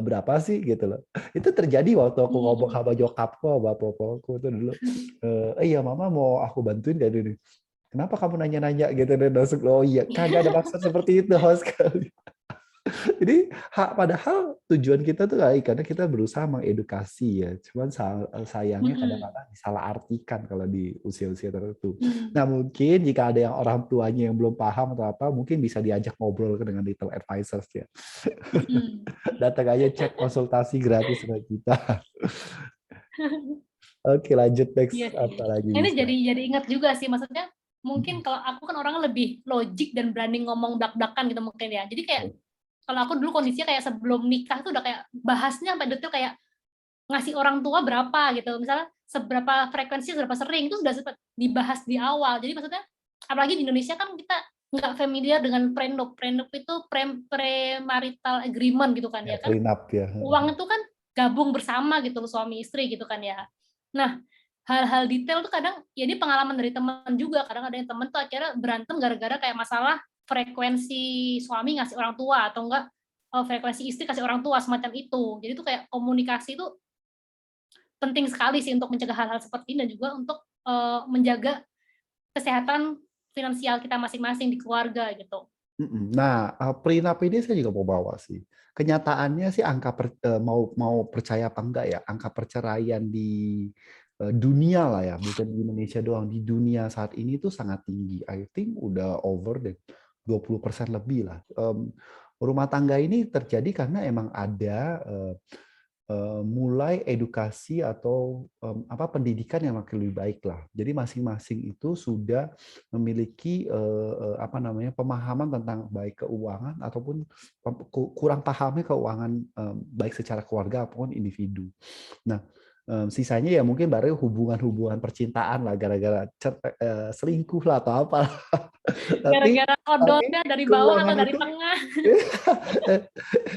berapa sih gitu loh. Itu terjadi waktu aku ngomong sama jokapku, sama bapakku itu dulu. Iya mama mau aku bantuin gak ini? Kenapa kamu nanya-nanya gitu dan langsung oh iya kagak ada maksud seperti itu sama sekali. Jadi padahal tujuan kita tuh baik karena kita berusaha mengedukasi ya. Cuman sayangnya kadang-kadang disalahartikan kalau di usia-usia tertentu. Nah mungkin jika ada yang orang tuanya yang belum paham atau apa, mungkin bisa diajak ngobrol dengan Little Advisors ya. Datang aja cek konsultasi gratis sama kita. Oke lanjut next apa lagi ini bisa? jadi ingat juga sih, maksudnya mungkin kalau aku kan orangnya lebih logik dan berani ngomong belak-belakan gitu mungkin ya. Jadi kayak kalau aku dulu kondisinya kayak sebelum nikah tuh udah kayak bahasnya sampai detail kayak ngasih orang tua berapa gitu, misalnya seberapa frekuensi, seberapa sering itu sudah sempat dibahas di awal. Jadi maksudnya apalagi di Indonesia kan kita nggak familiar dengan prenup. Prenup itu premarital agreement gitu kan ya kan. Prenup ya. Uang itu kan gabung bersama gitu loh suami istri gitu kan ya. Nah, hal-hal detail tuh kadang ya ini pengalaman dari teman juga. Kadang ada yang teman tuh akhirnya berantem gara-gara kayak masalah frekuensi suami ngasih orang tua atau enggak frekuensi istri kasih orang tua semacam itu. Jadi tuh kayak komunikasi itu penting sekali sih untuk mencegah hal-hal seperti ini dan juga untuk menjaga kesehatan finansial kita masing-masing di keluarga gitu. Nah, prenup ini saya juga mau bawa sih. Kenyataannya sih mau percaya apa enggak ya, angka perceraian di dunia lah ya, bukan di Indonesia doang, di dunia saat ini tuh sangat tinggi. I think udah over deh, 20% lebih lah. Rumah tangga ini terjadi karena emang ada mulai edukasi atau pendidikan yang makin lebih baik lah. Jadi masing-masing itu sudah memiliki pemahaman tentang baik keuangan ataupun kurang pahamnya keuangan baik secara keluarga ataupun individu. Nah, sisanya ya mungkin baru hubungan-hubungan percintaan lah gara-gara selingkuh lah atau apa. Gara-gara kodolnya dari bawah atau dari tengah.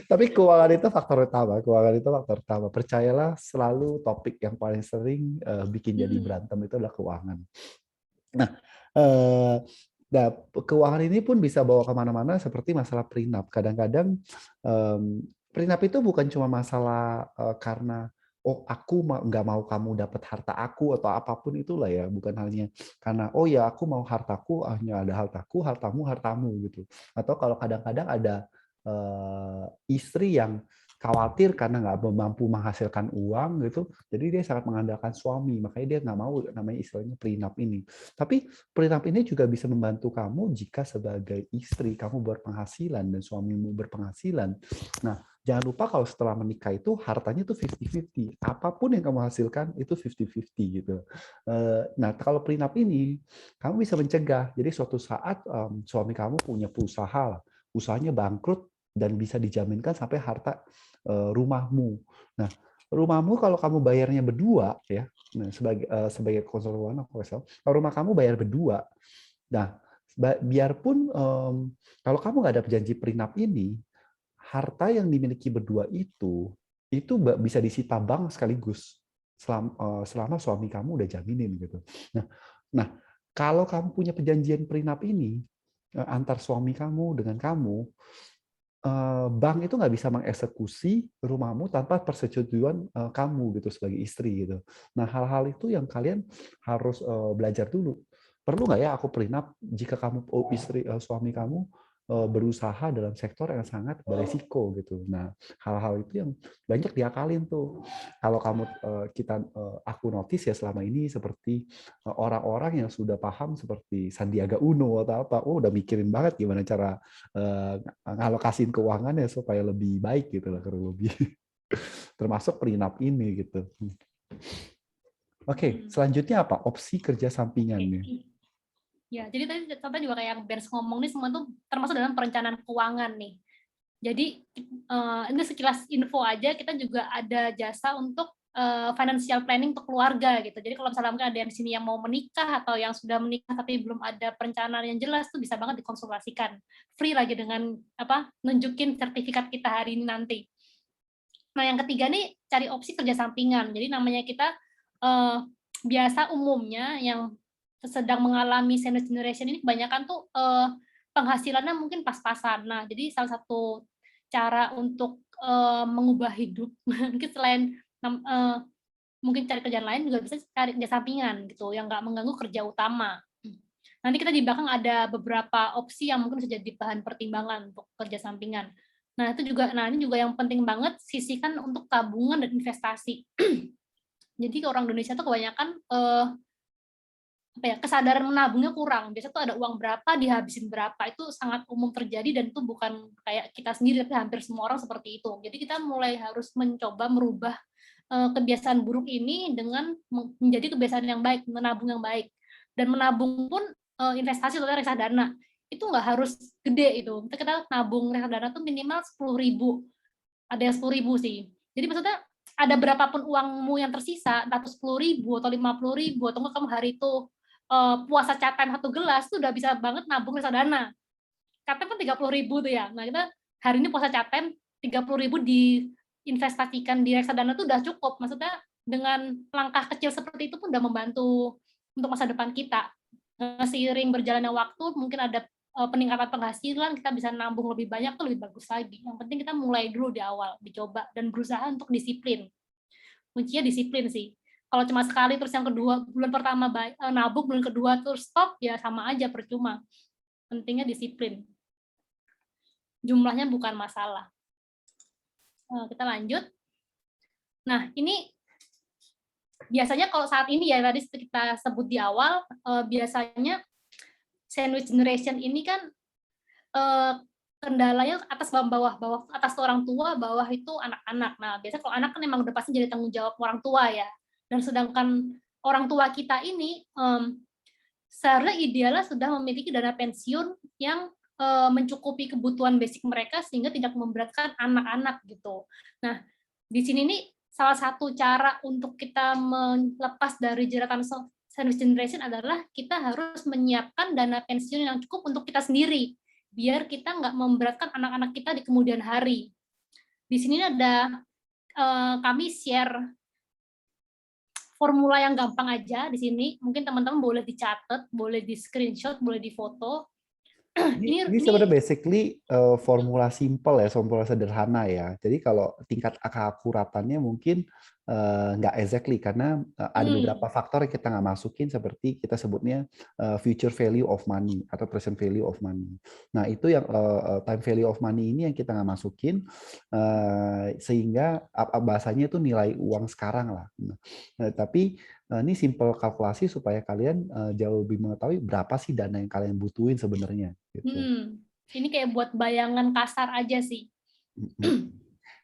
Tapi keuangan itu faktor utama. Keuangan itu faktor utama. Percayalah selalu topik yang paling sering bikin jadi berantem itu adalah keuangan. Nah, keuangan ini pun bisa bawa kemana-mana seperti masalah prenup. Kadang-kadang prenup itu bukan cuma masalah karena oh aku nggak mau kamu dapat harta aku atau apapun itulah ya, bukan hanya karena oh ya aku mau hartaku hanya ada hartamu hartamu gitu. Atau kalau kadang-kadang ada istri yang khawatir karena nggak mampu menghasilkan uang gitu, jadi dia sangat mengandalkan suami, makanya dia nggak mau namanya istilahnya prenup ini. Tapi prenup ini juga bisa membantu kamu jika sebagai istri kamu berpenghasilan dan suamimu berpenghasilan. Nah, jangan lupa kalau setelah menikah itu hartanya itu 50-50. Apapun yang kamu hasilkan itu 50-50 gitu. Nah, kalau prenup ini kamu bisa mencegah. Jadi suatu saat suami kamu punya usaha, usahanya bangkrut dan bisa dijaminkan sampai harta rumahmu. Nah, rumahmu kalau kamu bayarnya berdua ya, nah, sebagai konsultan kalau rumah kamu bayar berdua, nah biarpun kalau kamu nggak ada janji prenup ini, harta yang dimiliki berdua itu bisa disita bank sekaligus selama suami kamu udah jaminin gitu. Nah, kalau kamu punya perjanjian prenup ini antar suami kamu dengan kamu, bank itu nggak bisa mengeksekusi rumahmu tanpa persetujuan kamu gitu sebagai istri gitu. Nah hal-hal itu yang kalian harus belajar dulu. Perlu nggak ya aku prenup jika kamu suami kamu berusaha dalam sektor yang sangat beresiko gitu. Nah hal-hal itu yang banyak diakalin tuh. Kalau aku notice ya selama ini seperti orang-orang yang sudah paham seperti Sandiaga Uno atau apa, udah mikirin banget gimana cara ngalokasiin keuangannya supaya lebih baik gitu lah kurang lebih. Termasuk prenup ini gitu. Oke, selanjutnya apa? Opsi kerja sampingan nih. Ya, jadi tadi contoh juga kayak yang Benz ngomong nih semua tuh termasuk dalam perencanaan keuangan nih. Jadi ini sekilas info aja, kita juga ada jasa untuk financial planning untuk keluarga gitu. Jadi kalau misalnya mungkin ada yang di sini yang mau menikah atau yang sudah menikah tapi belum ada perencanaan yang jelas tuh bisa banget dikonsultasikan. Free lagi dengan nunjukin sertifikat kita hari ini nanti. Nah, yang ketiga nih cari opsi kerja sampingan. Jadi namanya kita biasa umumnya yang sedang mengalami sandwich generation ini kebanyakan tuh penghasilannya mungkin pas-pasan. Nah, jadi salah satu cara untuk mengubah hidup mungkin selain mungkin cari kerjaan lain juga bisa cari kerja sampingan gitu yang nggak mengganggu kerja utama. Nanti kita di belakang ada beberapa opsi yang mungkin bisa jadi bahan pertimbangan untuk kerja sampingan. Nah, ini juga yang penting banget sisihkan untuk tabungan dan investasi. Jadi orang Indonesia tuh kebanyakan kesadaran menabungnya kurang. Biasanya tuh ada uang berapa dihabisin berapa, itu sangat umum terjadi dan itu bukan kayak kita sendiri tapi hampir semua orang seperti itu. Jadi kita mulai harus mencoba merubah kebiasaan buruk ini dengan menjadi kebiasaan yang baik, menabung yang baik. Dan menabung pun investasi atau reksadana itu nggak harus gede itu. Kita nabung reksadana tuh minimal 10.000. Ada yang 10.000 sih. Jadi maksudnya ada berapapun uangmu yang tersisa, entah itu 10.000 atau 50.000 atau enggak kamu hari itu puasa cat time 1 gelas tuh udah bisa banget nabung reksadana. Cat time kan 30.000 tuh ya. Nah, kita hari ini puasa cat time 30.000 diinvestasikan di reksadana tuh udah cukup. Maksudnya dengan langkah kecil seperti itu pun udah membantu untuk masa depan kita. Seiring berjalannya waktu mungkin ada peningkatan penghasilan, kita bisa nabung lebih banyak tuh lebih bagus lagi. Yang penting kita mulai dulu di awal, dicoba dan berusaha untuk disiplin. Kuncinya disiplin sih. Kalau cuma sekali terus yang kedua bulan pertama nabung, bulan kedua terus stop, ya sama aja percuma. Pentingnya disiplin. Jumlahnya bukan masalah. Kita lanjut. Nah, ini biasanya kalau saat ini ya tadi kita sebut di awal, biasanya sandwich generation ini kan kendalanya atas bawah atas orang tua, bawah itu anak-anak. Nah, biasanya kalau anak kan memang udah pasti jadi tanggung jawab orang tua ya. Dan sedangkan orang tua kita ini seharusnya idealnya sudah memiliki dana pensiun yang mencukupi kebutuhan basic mereka sehingga tidak memberatkan anak-anak gitu. Nah, di sini nih salah satu cara untuk kita melepas dari jeratan sandwich generation adalah kita harus menyiapkan dana pensiun yang cukup untuk kita sendiri, biar kita nggak memberatkan anak-anak kita di kemudian hari. Di sini ada kami share formula yang gampang aja di sini. Mungkin teman-teman boleh dicatat, boleh di screenshot, boleh difoto. Ini sebenarnya basically formula simple ya, formula sederhana ya. Jadi kalau tingkat keakuratannya mungkin nggak exactly karena ada beberapa faktor yang kita nggak masukin seperti kita sebutnya future value of money atau present value of money. Nah itu yang time value of money ini yang kita nggak masukin sehingga bahasanya itu nilai uang sekarang lah. Nah, tapi ini simple kalkulasi supaya kalian jauh lebih mengetahui berapa sih dana yang kalian butuhin sebenarnya. Gitu. Ini kayak buat bayangan kasar aja sih.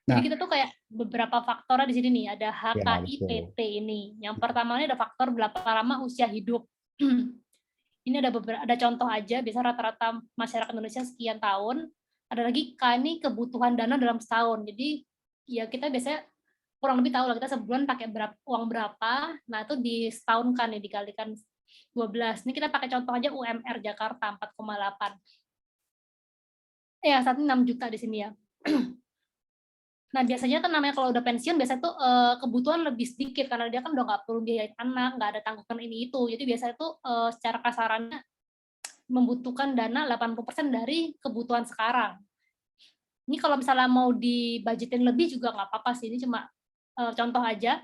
Jadi kita tuh kayak beberapa faktornya di sini nih, ada HKIPT ini. Yang pertama ini ada faktor berapa lama usia hidup. Ini ada contoh aja, biasa rata-rata masyarakat Indonesia sekian tahun. Ada lagi K ini kebutuhan dana dalam setahun. Jadi ya kita biasanya kurang lebih tahu lah kita sebulan pakai uang berapa. Nah itu di setahun kan ya dikalikan 12. Ini kita pakai contoh aja UMR Jakarta 4,8. Ya saat ini 6 juta di sini ya. Nah, biasanya kan namanya kalau udah pensiun, biasanya tuh kebutuhan lebih sedikit, karena dia kan udah nggak perlu biayain anak, nggak ada tanggungan ini itu. Jadi biasanya tuh secara kasarannya membutuhkan dana 80% dari kebutuhan sekarang. Ini kalau misalnya mau dibudgetin lebih juga nggak apa-apa sih, ini cuma contoh aja.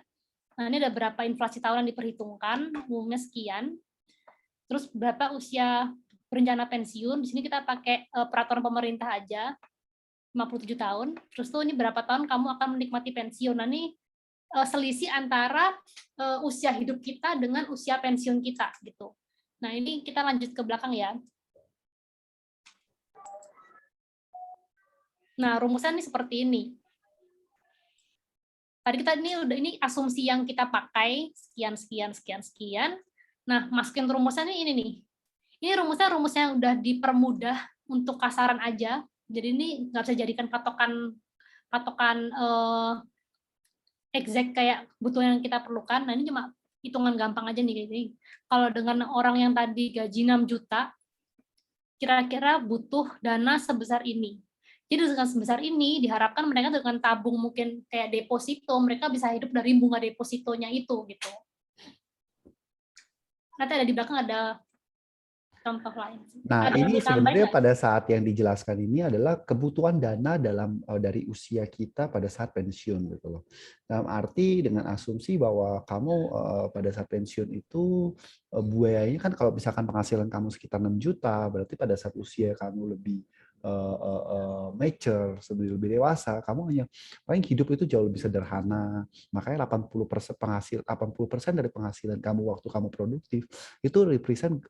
Nah, ini ada berapa inflasi tahunan diperhitungkan, umumnya sekian. Terus berapa usia berencana pensiun, di sini kita pakai peraturan pemerintah aja, 57 tahun, terus tuh ini berapa tahun kamu akan menikmati pensiun. Nah ini selisih antara usia hidup kita dengan usia pensiun kita gitu. Nah ini kita lanjut ke belakang ya. Nah rumusnya ini seperti ini. Tadi kita ini asumsi yang kita pakai sekian. Nah masukin rumusnya ini nih. Ini rumusnya yang udah dipermudah untuk kasaran aja. Jadi ini nggak bisa jadikan patokan exact kayak butuh yang kita perlukan. Nah, ini cuma hitungan gampang aja nih kayak gini. Kalau dengan orang yang tadi gaji 6 juta, kira-kira butuh dana sebesar ini. Jadi dengan sebesar ini diharapkan mereka dengan tabung mungkin kayak deposito, mereka bisa hidup dari bunga depositonya itu gitu. Nanti ada di belakang ada contoh lain. Nah, Ada yang ini ditambahin sebenarnya nggak? pada saat yang dijelaskan ini adalah kebutuhan dana dalam dari usia kita pada saat pensiun gitu loh. Dalam arti dengan asumsi bahwa kamu pada saat pensiun itu buayanya kan kalau misalkan penghasilan kamu sekitar 6 juta, berarti pada saat usia kamu lebih mature, lebih dewasa, kamu hanya paling hidup itu jauh lebih sederhana. Makanya 80% dari penghasilan kamu waktu kamu produktif itu represent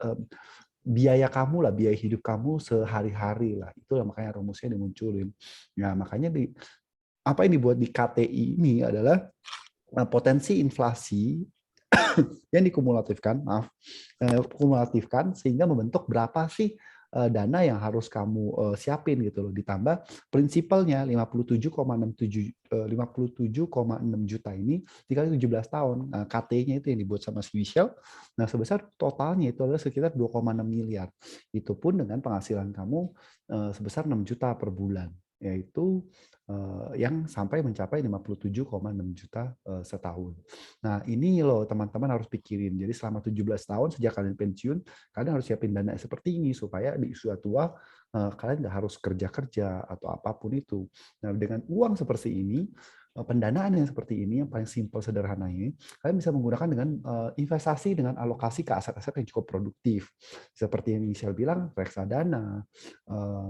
biaya kamu lah, biaya hidup kamu sehari-hari lah. Itulah makanya rumusnya dimunculin. Nah, makanya apa yang dibuat di KTI ini adalah potensi inflasi yang kumulatifkan sehingga membentuk berapa sih dana yang harus kamu siapin gitu loh. Ditambah prinsipalnya 57,6 juta ini dikali 17 tahun. Nah, KT-nya itu yang dibuat sama si Michelle. Nah, sebesar totalnya itu adalah sekitar 2,6 miliar. Itu pun dengan penghasilan kamu sebesar 6 juta per bulan, yaitu yang sampai mencapai 57,6 juta setahun. Nah, ini loh teman-teman harus pikirin. Jadi selama 17 tahun sejak kalian pensiun, kalian harus siapin dana seperti ini supaya di usia tua kalian nggak harus kerja-kerja atau apapun itu. Nah, dengan uang seperti ini, pendanaan yang seperti ini, yang paling simpel sederhana ini, kalian bisa menggunakan dengan investasi dengan alokasi ke aset-aset yang cukup produktif. Seperti yang Michelle bilang, reksadana,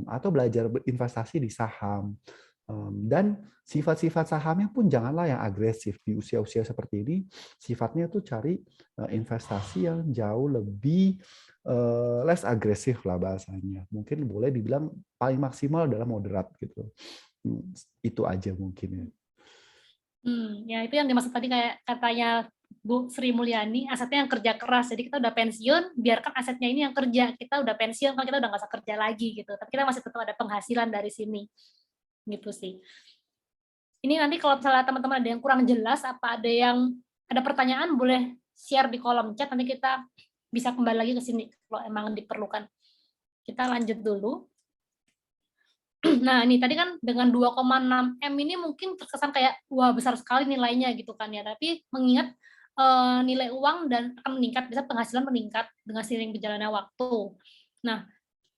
atau belajar berinvestasi di saham. Dan sifat-sifat sahamnya pun janganlah yang agresif di usia-usia seperti ini. Sifatnya tuh cari investasi yang jauh lebih less agresif lah bahasanya. Mungkin boleh dibilang paling maksimal adalah moderat gitu. Itu aja mungkin ya. Ya itu yang dimaksud tadi kayak katanya Bu Sri Mulyani, asetnya yang kerja keras. Jadi kita udah pensiun, biarkan asetnya ini yang kerja. Kita udah pensiun, kan kita udah nggak usah kerja lagi gitu. Tapi kita masih tetap ada penghasilan dari sini. Gitu sih. Ini nanti kalau misalnya teman-teman ada yang kurang jelas, apa ada pertanyaan, boleh share di kolom chat, nanti kita bisa kembali lagi ke sini kalau emang diperlukan. Kita lanjut dulu. Nah, ini tadi kan dengan 2,6 M ini mungkin terkesan kayak wah besar sekali nilainya gitu kan ya. Tapi mengingat nilai uang dan akan meningkat, bisa penghasilan meningkat dengan seiring berjalannya waktu. Nah,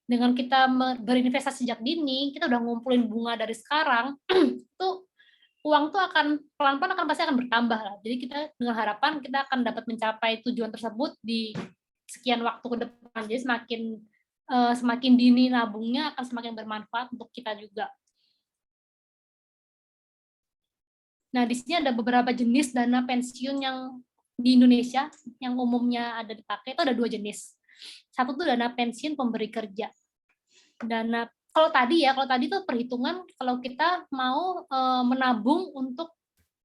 dengan kita berinvestasi sejak dini, kita udah ngumpulin bunga dari sekarang, itu uang tuh akan pelan-pelan pasti akan bertambah lah. Jadi kita dengan harapan kita akan dapat mencapai tujuan tersebut di sekian waktu ke depan. Jadi semakin dini nabungnya akan semakin bermanfaat untuk kita juga. Nah, di sini ada beberapa jenis dana pensiun yang di Indonesia yang umumnya ada dipakai, itu ada 2 jenis. Satu tuh dana pensiun pemberi kerja. Kalau tadi tuh perhitungan kalau kita mau menabung untuk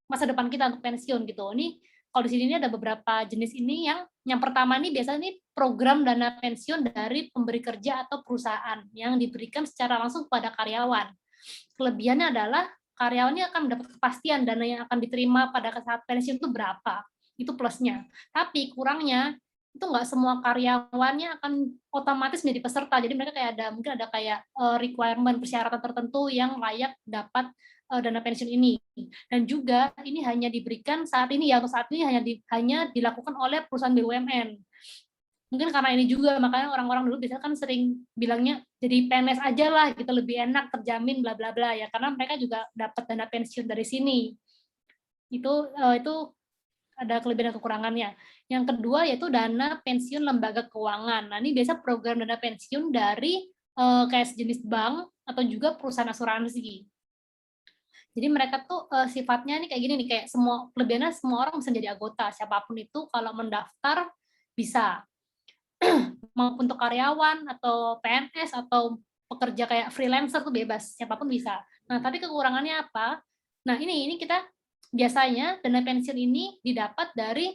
masa depan kita untuk pensiun gitu. Ini kalau di sini ada beberapa jenis ini yang pertama nih biasanya nih program dana pensiun dari pemberi kerja atau perusahaan yang diberikan secara langsung kepada karyawan. Kelebihannya adalah karyawannya akan mendapat kepastian dana yang akan diterima pada saat pensiun itu berapa. Itu plusnya. Tapi kurangnya itu nggak semua karyawannya akan otomatis menjadi peserta. Jadi mereka mungkin ada kayak requirement, persyaratan tertentu yang layak dapat dana pensiun ini. Dan juga ini hanya diberikan saat ini ya, untuk saat ini hanya dilakukan oleh perusahaan BUMN. Mungkin karena ini juga makanya orang-orang dulu biasanya kan sering bilangnya jadi PNS aja lah gitu, lebih enak, terjamin bla bla bla ya, karena mereka juga dapat dana pensiun dari sini. Itu ada kelebihan dan kekurangannya. Yang kedua yaitu dana pensiun lembaga keuangan. Nah, ini biasa program dana pensiun dari kayak sejenis bank atau juga perusahaan asuransi. Jadi mereka tuh sifatnya nih kayak gini nih, kayak kelebihannya semua orang bisa jadi anggota, siapapun itu kalau mendaftar bisa. Maupun untuk karyawan atau PNS atau pekerja kayak freelancer tuh bebas, siapapun bisa. Nah, tapi kekurangannya apa? Nah, ini kita biasanya dana pensiun ini didapat dari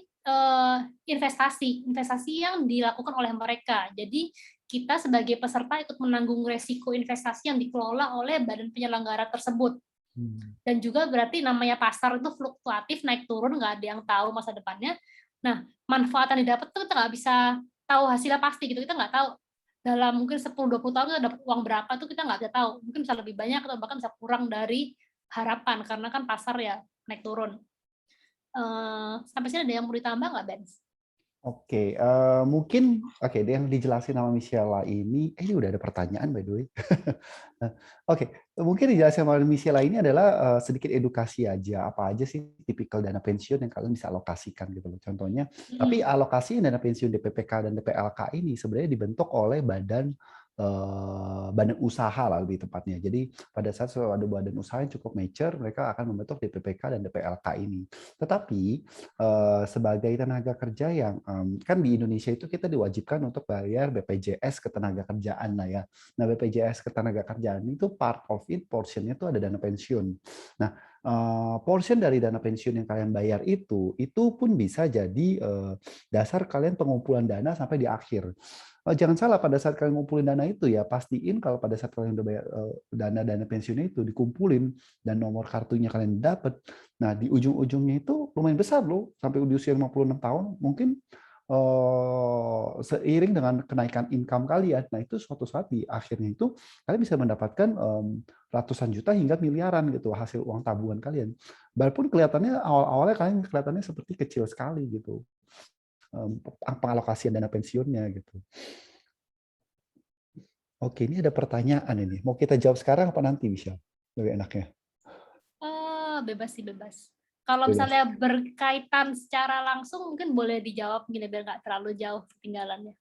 investasi yang dilakukan oleh mereka. Jadi kita sebagai peserta ikut menanggung resiko investasi yang dikelola oleh badan penyelenggara tersebut. Dan juga berarti namanya pasar itu fluktuatif, naik turun, nggak ada yang tahu masa depannya. Nah, manfaat yang didapat tuh kita nggak bisa tahu hasilnya pasti gitu. Kita nggak tahu dalam mungkin 10-20 tahun kita dapat uang berapa tuh kita nggak bisa tahu. Mungkin bisa lebih banyak atau bahkan bisa kurang dari harapan karena kan pasar ya naik turun. Sampai sini ada yang mau ditambah nggak, Ben? Oke, mungkin yang dijelasin sama Michela ini udah ada pertanyaan by the way. Oke, mungkin dijelasin sama Michela ini adalah sedikit edukasi aja, apa aja sih tipikal dana pensiun yang kalian bisa alokasikan gitu loh. Contohnya, tapi alokasi dana pensiun DPPK dan DPLK ini sebenarnya dibentuk oleh badan usaha lah lebih tepatnya. Jadi pada saat ada badan usaha yang cukup mature, mereka akan membentuk DPPK dan DPLK ini. Tetapi sebagai tenaga kerja yang kan di Indonesia itu kita diwajibkan untuk bayar BPJS ketenagakerjaan lah ya. Nah, BPJS ketenagakerjaan itu part of it, portionnya itu ada dana pensiun. Nah, portion dari dana pensiun yang kalian bayar itu pun bisa jadi dasar kalian pengumpulan dana sampai di akhir. Jangan salah pada saat kalian ngumpulin dana itu ya pastiin kalau pada saat kalian udah bayar dana pensiunnya itu dikumpulin dan nomor kartunya kalian dapat. Nah, di ujung-ujungnya itu lumayan besar loh, sampai di usia 56 tahun mungkin seiring dengan kenaikan income kalian. Nah, itu suatu saat di akhirnya itu kalian bisa mendapatkan ratusan juta hingga miliaran gitu hasil uang tabungan kalian. Walaupun kelihatannya awal-awalnya kalian kelihatannya seperti kecil sekali gitu. Pengalokasian dana pensiunnya gitu. Oke, ini ada pertanyaan ini. Mau kita jawab sekarang apa nanti, Michelle? Lebih enaknya. Bebas sih, bebas. Kalau Bebas. misalnya berkaitan secara langsung mungkin boleh dijawab gini biar nggak terlalu jauh ketinggalannya.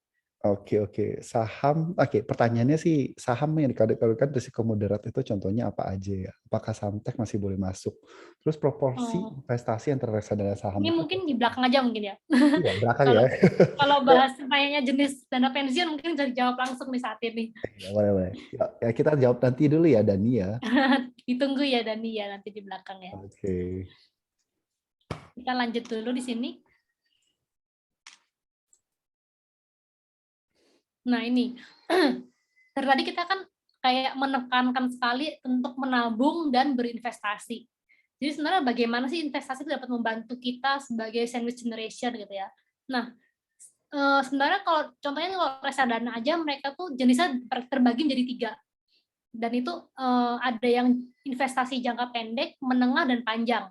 Oke. Saham, pertanyaannya sih saham yang kalau kan risiko moderat itu contohnya apa aja ya? Apakah saham tech masih boleh masuk? Terus proporsi investasi antara reksadana saham Ini itu? mungkin di belakang aja mungkin ya. Iya, belakang Kalau ya. kalau bahas kayaknya jenis dana pensiun mungkin bisa dijawab langsung nih saat ini. Ya, boleh. Ya, kita jawab nanti dulu ya, Dani ya. Ditunggu ya Dani ya nanti di belakang ya. Oke. Kita lanjut dulu di sini. Nah ini, dari tadi kita kan kayak menekankan sekali untuk menabung dan berinvestasi. Jadi sebenarnya bagaimana sih investasi itu dapat membantu kita sebagai sandwich generation gitu ya. Nah, sebenarnya kalau contohnya kalau reksadana aja mereka tuh jenisnya terbagi menjadi 3. Dan itu ada yang investasi jangka pendek, menengah, dan panjang.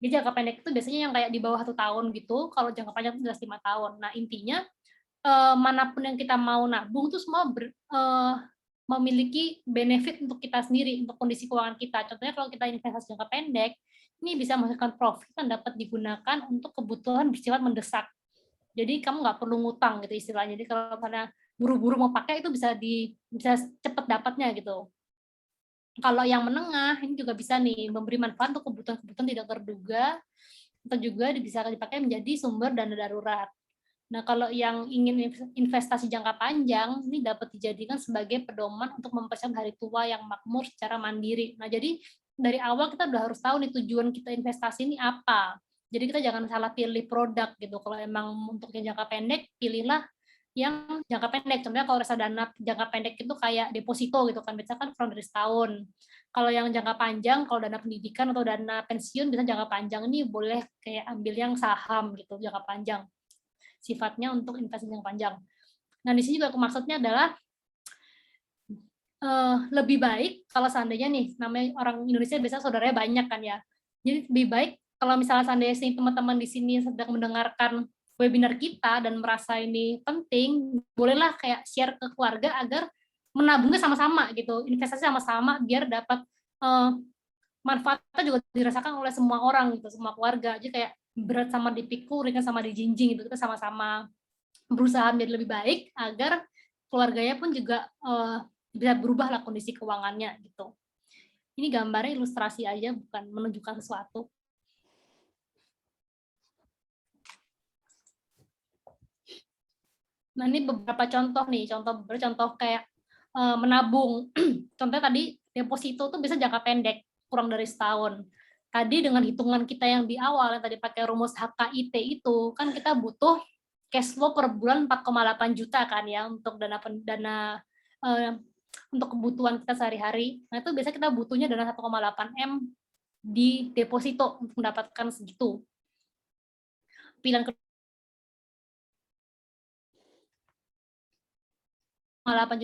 Jadi jangka pendek itu biasanya yang kayak di bawah 1 tahun gitu, kalau jangka panjang itu jelas 5 tahun. Nah intinya manapun yang kita mau nabung itu semua memiliki benefit untuk kita sendiri, untuk kondisi keuangan kita. Contohnya kalau kita investasi jangka pendek, ini bisa menghasilkan profit yang dapat digunakan untuk kebutuhan bersifat mendesak. Jadi kamu nggak perlu ngutang gitu istilahnya. Jadi kalau misalnya buru-buru mau pakai itu bisa cepat dapatnya gitu. Kalau yang menengah ini juga bisa nih memberi manfaat untuk kebutuhan-kebutuhan tidak terduga atau juga bisa dipakai menjadi sumber dana darurat. Nah, kalau yang ingin investasi jangka panjang, ini dapat dijadikan sebagai pedoman untuk mempersiapkan hari tua yang makmur secara mandiri. Nah, jadi dari awal kita udah harus tahu nih tujuan kita investasi ini apa. Jadi kita jangan salah pilih produk gitu. Kalau emang untuk yang jangka pendek, pilihlah yang jangka pendek. Contohnya kalau reksadana jangka pendek itu kayak deposito gitu kan, biasanya kan kurang dari setahun. Kalau yang jangka panjang, kalau dana pendidikan atau dana pensiun, biasanya jangka panjang ini boleh kayak ambil yang saham gitu, jangka panjang. Sifatnya untuk investasi yang panjang. Nah, di sini juga maksudnya adalah lebih baik kalau seandainya nih, namanya orang Indonesia biasanya saudaranya banyak kan ya. Jadi lebih baik kalau misalnya seandainya teman-teman di sini sedang mendengarkan webinar kita dan merasa ini penting, bolehlah kayak share ke keluarga agar menabungnya sama-sama gitu, investasi sama-sama biar dapat manfaatnya juga dirasakan oleh semua orang gitu, semua keluarga. Jadi kayak berat sama dipikul, ringan sama dijinjing gitu, kita sama-sama berusaha menjadi lebih baik agar keluarganya pun juga bisa berubah lah kondisi keuangannya gitu. Ini gambarnya ilustrasi aja, bukan menunjukkan sesuatu. Nah ini beberapa contoh nih, contoh kayak menabung. Contohnya tadi deposito tuh bisa jangka pendek, kurang dari setahun. Tadi dengan hitungan kita yang di awal, yang tadi pakai rumus HKIT itu, kan kita butuh cash flow per bulan 4,8 juta kan ya untuk dana untuk kebutuhan kita sehari-hari. Nah, itu biasanya kita butuhnya dana 1,8 M di deposito untuk mendapatkan segitu. Pilihan 8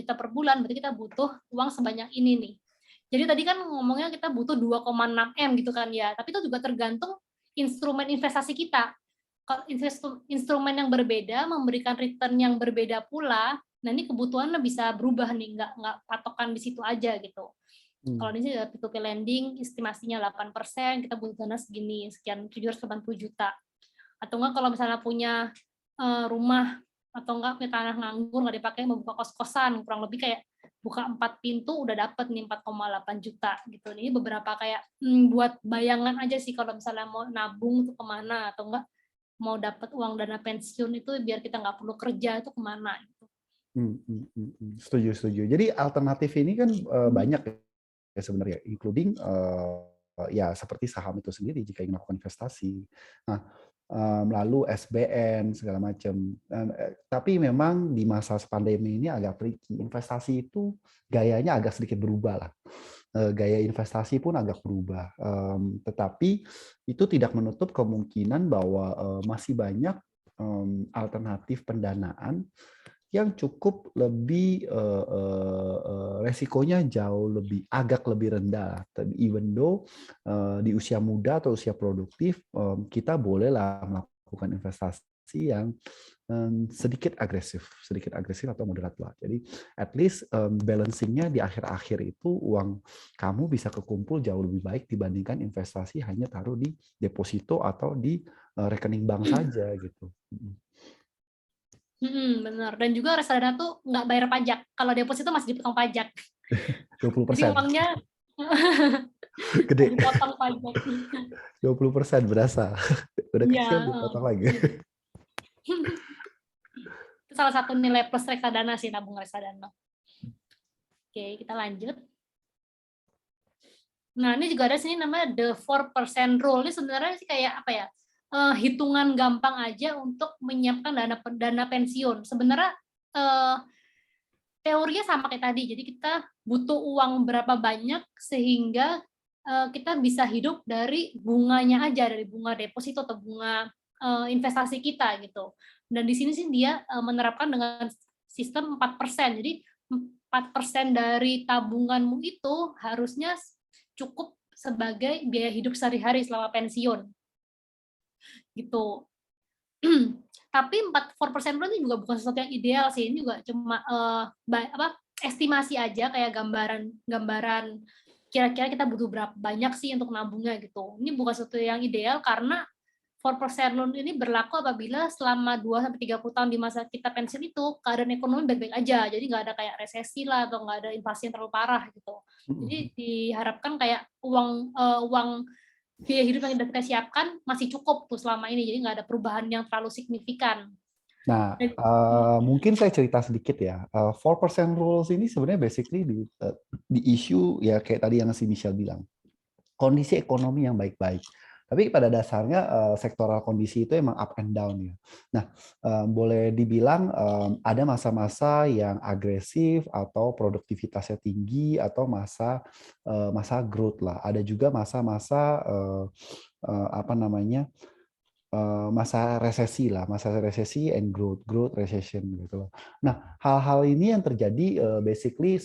juta per bulan, berarti kita butuh uang sebanyak ini nih. Jadi tadi kan ngomongnya kita butuh 2,6 M gitu kan ya, tapi itu juga tergantung instrumen investasi kita. Kalau instrumen yang berbeda memberikan return yang berbeda pula, nah ini kebutuhannya bisa berubah nih, nggak patokan di situ aja gitu. Kalau di sini P2P lending, estimasinya 8%, kita butuh dana segini, sekian 780 juta. Atau enggak kalau misalnya punya rumah, atau enggak punya tanah nganggur, nggak dipakai, mau buka kos-kosan, kurang lebih kayak buka 4 pintu, udah dapet nih 4,8 juta. Gitu. Ini beberapa kayak buat bayangan aja sih kalau misalnya mau nabung itu kemana, atau enggak mau dapat uang dana pensiun itu biar kita nggak perlu kerja itu kemana. Gitu. Setuju. Jadi alternatif ini kan banyak ya sebenarnya, including ya seperti saham itu sendiri jika ingin melakukan investasi. Nah, lalu SBN segala macam. Tapi memang di masa pandemi ini agak tricky. Investasi itu gayanya agak sedikit berubah lah. Gaya investasi pun agak berubah. Tetapi itu tidak menutup kemungkinan bahwa masih banyak alternatif pendanaan yang cukup lebih resikonya jauh agak lebih rendah. Even though di usia muda atau usia produktif kita bolehlah melakukan investasi yang sedikit agresif atau moderat lah. Jadi at least balancingnya di akhir-akhir itu uang kamu bisa kekumpul jauh lebih baik dibandingkan investasi hanya taruh di deposito atau di rekening bank saja gitu. Benar. Dan juga reksadana tuh nggak bayar pajak. Kalau deposito masih dipotong pajak. 20%. Jadi uangnya gede. dipotong pajak. 20% berasa. Udah Iya. kecil dipotong lagi. Itu salah satu nilai plus reksadana sih, nabung reksadana. Oke, kita lanjut. Nah, ini juga ada sini namanya the 4% rule. Ini sebenarnya sih kayak apa ya? Hitungan gampang aja untuk menyiapkan dana pensiun. Sebenarnya teorinya sama kayak tadi. Jadi kita butuh uang berapa banyak sehingga kita bisa hidup dari bunganya aja, dari bunga deposito atau bunga investasi kita gitu. Dan di sini sih dia menerapkan dengan sistem 4%. Jadi 4% dari tabunganmu itu harusnya cukup sebagai biaya hidup sehari-hari selama pensiun. Gitu. Tapi 4% itu juga bukan sesuatu yang ideal sih. Ini juga cuma estimasi aja, kayak gambaran kira-kira kita butuh berapa banyak sih untuk nabungnya gitu. Ini bukan sesuatu yang ideal karena 4% loan ini berlaku apabila selama 2-30 tahun di masa kita pensiun itu keadaan ekonomi baik-baik aja. Jadi nggak ada kayak resesi lah atau nggak ada inflasi yang terlalu parah gitu. Jadi diharapkan kayak uang biaya hidup yang kita siapkan masih cukup tuh selama ini, jadi nggak ada perubahan yang terlalu signifikan. Nah, mungkin saya cerita sedikit ya. 4% rules ini sebenarnya basically di issue ya kayak tadi yang si Michelle bilang. Kondisi ekonomi yang baik-baik. Tapi pada dasarnya sektoral kondisi itu emang up and down ya. Nah, boleh dibilang ada masa-masa yang agresif atau produktivitasnya tinggi atau masa growth lah. Ada juga masa-masa apa namanya? Masa resesi lah, masa resesi and growth recession gitu loh. Nah, hal-hal ini yang terjadi basically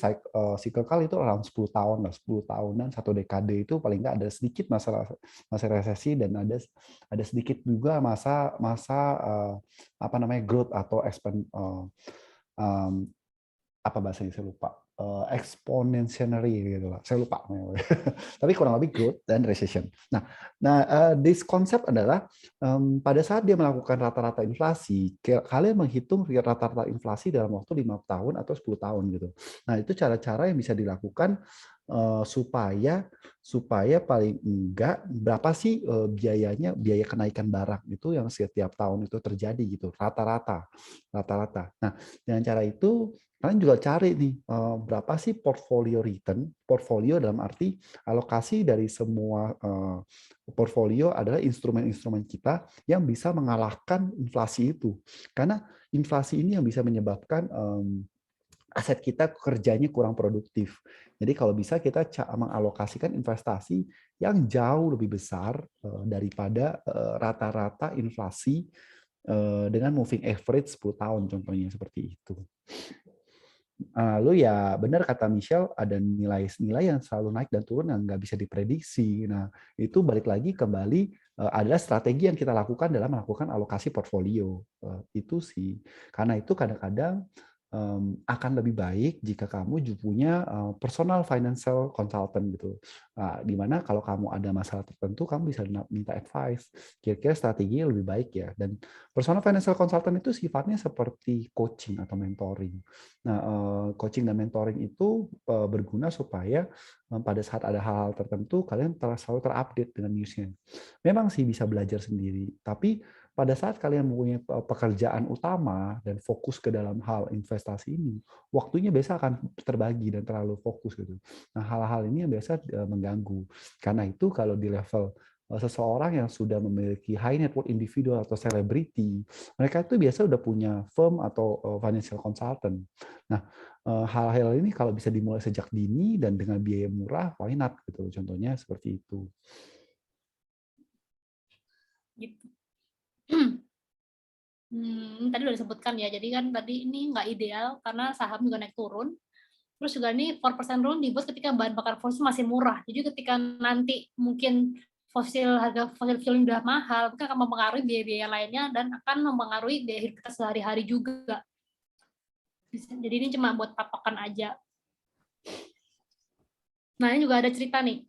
cyclical itu around 10 tahun lah, 10 tahunan, satu dekade itu paling nggak ada sedikit masa resesi dan ada sedikit juga masa apa namanya growth atau apa bahasanya saya lupa, exponentially gitu lah, saya lupa. Tapi kurang lebih growth dan recession. Nah, this concept adalah pada saat dia melakukan rata-rata inflasi, kalian menghitung rata-rata inflasi dalam waktu 5 tahun atau 10 tahun gitu. Nah, itu cara-cara yang bisa dilakukan supaya paling enggak berapa sih biaya kenaikan barang itu yang setiap tahun itu terjadi gitu, rata-rata. Nah, dengan cara itu kalian juga cari nih berapa sih portfolio return. Portfolio dalam arti alokasi dari semua portfolio adalah instrumen-instrumen kita yang bisa mengalahkan inflasi itu. Karena inflasi ini yang bisa menyebabkan aset kita kerjanya kurang produktif. Jadi kalau bisa kita mengalokasikan investasi yang jauh lebih besar daripada rata-rata inflasi dengan moving average 10 tahun contohnya seperti itu. Lalu ya benar kata Michelle, ada nilai-nilai yang selalu naik dan turun yang nggak bisa diprediksi. Nah, itu balik lagi kembali adalah strategi yang kita lakukan dalam melakukan alokasi portfolio. Itu sih. Karena itu kadang-kadang akan lebih baik jika kamu punya personal financial consultant gitu. Di mana kalau kamu ada masalah tertentu, kamu bisa minta advice. Kira-kira strateginya lebih baik ya. Dan personal financial consultant itu sifatnya seperti coaching atau mentoring. Nah, coaching dan mentoring itu berguna supaya pada saat ada hal-hal tertentu kalian selalu terupdate dengan newsnya. Memang sih bisa belajar sendiri, tapi pada saat kalian mempunyai pekerjaan utama dan fokus ke dalam hal investasi ini, waktunya biasa akan terbagi dan terlalu fokus gitu. Nah, hal-hal ini yang biasa mengganggu. Karena itu kalau di level seseorang yang sudah memiliki high net worth individual atau selebriti, mereka itu biasa udah punya firm atau financial consultant. Nah, hal-hal ini kalau bisa dimulai sejak dini dan dengan biaya murah, why not gitu. Contohnya seperti itu. Gitu. Tadi udah disebutkan ya, jadi kan tadi ini nggak ideal karena saham juga naik turun. Terus juga ini 4% rule dibuat ketika bahan bakar fosil masih murah. Jadi ketika nanti mungkin harga fosil fuel udah mahal, maka akan mempengaruhi biaya-biaya lainnya dan akan mempengaruhi biaya hidup kita sehari-hari juga. Jadi ini cuma buat patokan aja. Nah, ini juga ada cerita nih.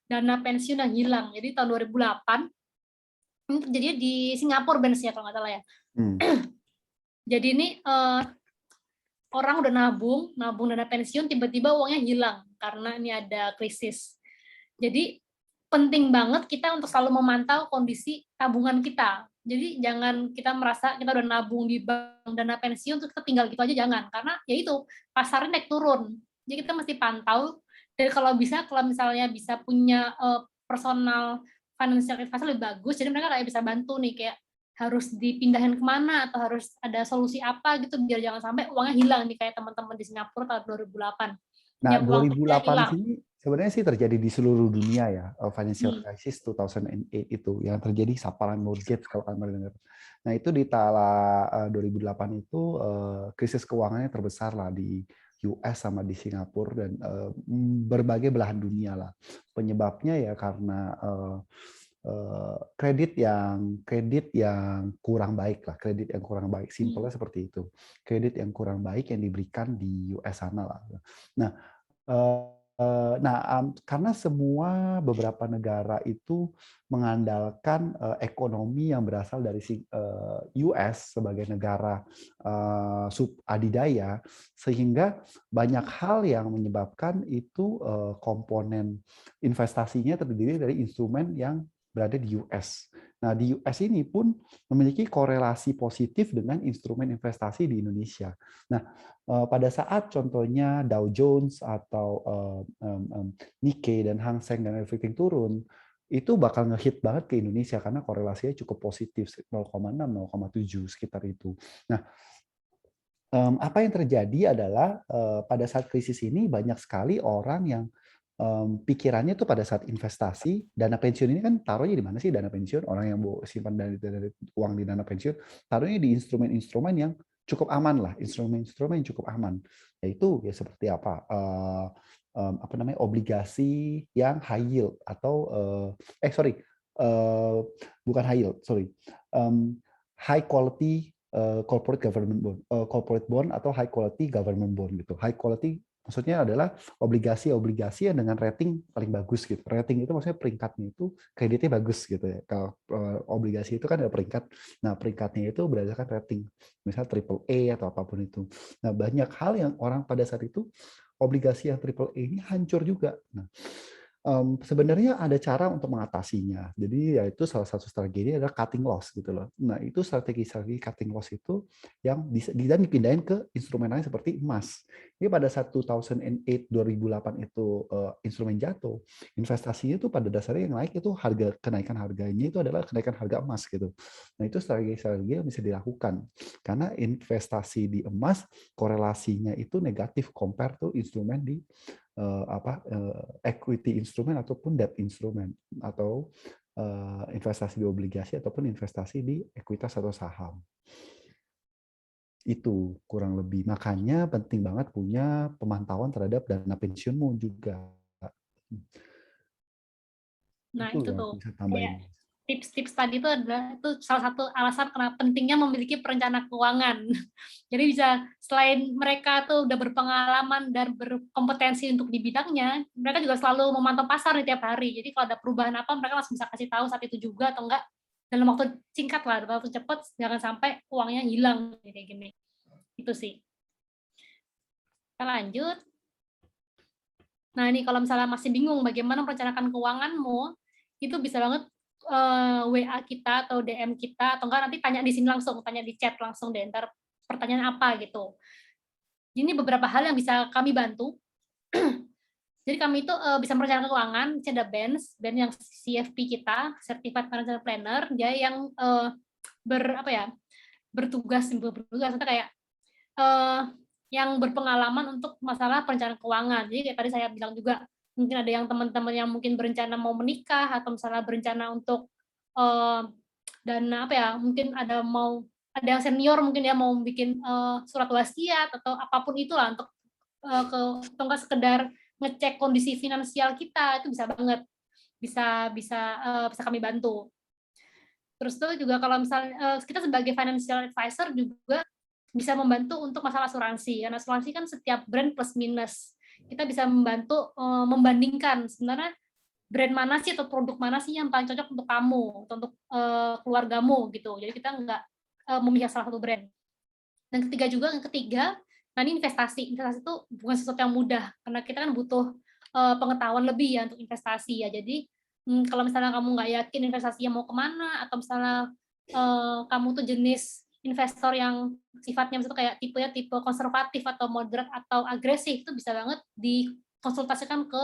Dana pensiun yang hilang. Jadi tahun 2008, ini terjadi di Singapura benchnya kalau nggak salah ya. Jadi ini orang udah nabung dana pensiun, tiba-tiba uangnya hilang karena ini ada krisis. Jadi penting banget kita untuk selalu memantau kondisi tabungan kita. Jadi jangan kita merasa kita udah nabung di bank dana pensiun terus kita tinggal gitu aja, jangan. Karena ya itu pasarnya naik turun. Jadi kita mesti pantau. Dan kalau misalnya bisa punya personal financial advisor lebih bagus, jadi mereka kayak bisa bantu nih, kayak harus dipindahin kemana atau harus ada solusi apa gitu biar jangan sampai uangnya hilang nih kayak teman-teman di Singapura tahun 2008. Nah, Yang uang kerja 2008 hilang. sini sebenarnya sih terjadi di seluruh dunia ya, financial crisis 2008 itu yang terjadi subprime mortgage kalau kalian dengar. Nah, itu di 2008 itu krisis keuangannya terbesar lah di US sama di Singapura dan berbagai belahan dunia lah. Penyebabnya ya karena kredit yang kurang baik lah, kredit yang kurang baik, simpelnya seperti itu. Kredit yang kurang baik yang diberikan di US sana lah. Karena semua beberapa negara itu mengandalkan ekonomi yang berasal dari US sebagai negara subadidaya, sehingga banyak hal yang menyebabkan itu komponen investasinya terdiri dari instrumen yang berada di US. Nah, di US ini pun memiliki korelasi positif dengan instrumen investasi di Indonesia. Nah, pada saat contohnya Dow Jones atau Nikkei dan Hang Seng dan everything turun, itu bakal ngehit banget ke Indonesia karena korelasinya cukup positif 0,6, 0,7 sekitar itu. Nah, apa yang terjadi adalah pada saat krisis ini banyak sekali orang yang pikirannya tuh pada saat investasi, dana pensiun ini kan taruhnya di mana sih dana pensiun? Orang yang simpan dari uang di dana pensiun, taruhnya di instrumen-instrumen yang cukup aman lah, instrumen-instrumen yang cukup aman. Yaitu ya seperti apa? Obligasi yang high yield atau bukan high yield, high quality corporate government bond, corporate bond atau high quality government bond gitu. High quality maksudnya adalah obligasi-obligasi yang dengan rating paling bagus gitu. Rating itu maksudnya peringkatnya itu kreditnya bagus gitu ya. Kalau obligasi itu kan ada peringkat. Nah, peringkatnya itu berdasarkan rating. Misalnya triple A atau apapun itu. Nah, banyak hal yang orang pada saat itu obligasi yang triple A ini hancur juga. Nah, Sebenarnya ada cara untuk mengatasinya. Jadi yaitu salah satu strategi adalah cutting loss gitu loh. Nah, itu strategi-strategi cutting loss itu yang bisa dan dipindahin ke instrumen lain seperti emas. Jadi pada saat 2008 itu instrumen jatuh, investasinya itu pada dasarnya yang naik itu kenaikan harganya itu adalah kenaikan harga emas gitu. Nah, itu strategi-strategi yang bisa dilakukan. Karena investasi di emas korelasinya itu negatif compare to instrumen di equity instrumen ataupun debt instrumen atau investasi di obligasi ataupun investasi di ekuitas atau saham. Itu kurang lebih. Makanya penting banget punya pemantauan terhadap dana pensiunmu juga. Nah, Itu itu yang tuh bisa kayak tambahin. tips-tips tadi itu adalah itu salah satu alasan kenapa pentingnya memiliki perencana keuangan. Jadi bisa selain mereka tuh udah berpengalaman dan berkompetensi untuk di bidangnya, mereka juga selalu memantau pasar nih tiap hari. Jadi kalau ada perubahan apa, mereka langsung bisa kasih tahu saat itu juga atau enggak dalam waktu singkat lah, dalam waktu cepat, jangan sampai uangnya hilang kayak gini. Itu sih. Kita lanjut. Nah, ini kalau misalnya masih bingung bagaimana merencanakan keuanganmu, itu bisa banget WA kita atau DM kita, atau enggak nanti tanya di sini langsung, tanya di chat langsung deh, ntar pertanyaan apa gitu. Ini beberapa hal yang bisa kami bantu. Jadi kami itu bisa merencanakan keuangan, ada BENS yang CFP kita, Certified Financial Planner, dia yang bertugas atau kayak yang berpengalaman untuk masalah perencanaan keuangan. Jadi kayak tadi saya bilang juga, mungkin ada yang teman-teman yang mungkin berencana mau menikah atau misalnya berencana untuk dana mungkin ada yang senior mungkin ya mau bikin surat wasiat atau apapun itulah untuk atau enggak sekedar ngecek kondisi finansial kita, itu bisa banget bisa kami bantu. Terus tuh juga kalau misalnya kita sebagai financial advisor juga bisa membantu untuk masalah asuransi. Karena asuransi kan setiap brand plus minus. Kita bisa membantu membandingkan sebenarnya brand mana sih atau produk mana sih yang paling cocok untuk kamu, atau untuk keluargamu gitu. Jadi kita nggak memihak salah satu brand. Dan yang ketiga, nah ini investasi. Investasi itu bukan sesuatu yang mudah karena kita kan butuh pengetahuan lebih ya untuk investasi ya. Jadi kalau misalnya kamu nggak yakin investasinya mau kemana, atau misalnya kamu tuh jenis investor yang sifatnya misalnya kayak tipe konservatif atau moderat atau agresif, itu bisa banget dikonsultasikan ke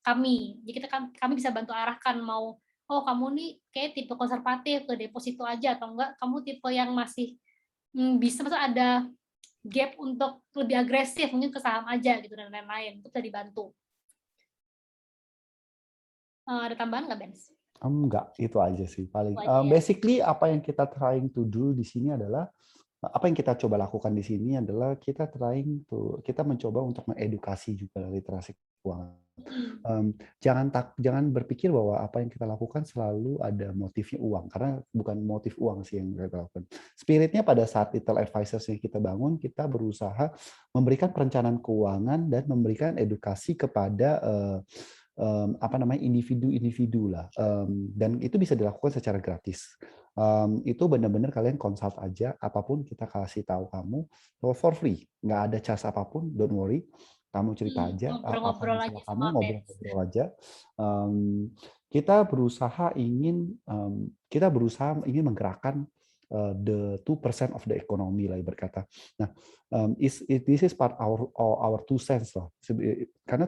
kami. Jadi kami bisa bantu arahkan mau, oh kamu nih kayak tipe konservatif ke deposito aja, atau enggak kamu tipe yang masih bisa maksudnya ada gap untuk lebih agresif mungkin ke saham aja gitu dan lain-lain, itu bisa dibantu. Ada tambahan nggak, Ben? Enggak, itu aja sih paling. Itu aja ya. Basically apa yang kita trying to do di sini adalah apa yang kita coba lakukan di sini adalah kita mencoba untuk mengedukasi juga literasi keuangan. Jangan berpikir bahwa apa yang kita lakukan selalu ada motifnya uang, karena bukan motif uang sih yang kita lakukan. Spiritnya pada saat Little Advisors yang kita bangun, kita berusaha memberikan perencanaan keuangan dan memberikan edukasi kepada individu-individu lah, dan itu bisa dilakukan secara gratis. Itu benar-benar kalian consult aja, apapun kita kasih tahu kamu for free, nggak ada charge apapun, don't worry. Kamu cerita aja apa Ngobrol-ngobrol aja masalah kamu, sama Ben. ngobrol-ngobrol aja. Kita berusaha ingin menggerakkan the 2% of the economy lah berkata. Nah, this is part our 2 cents lah. Karena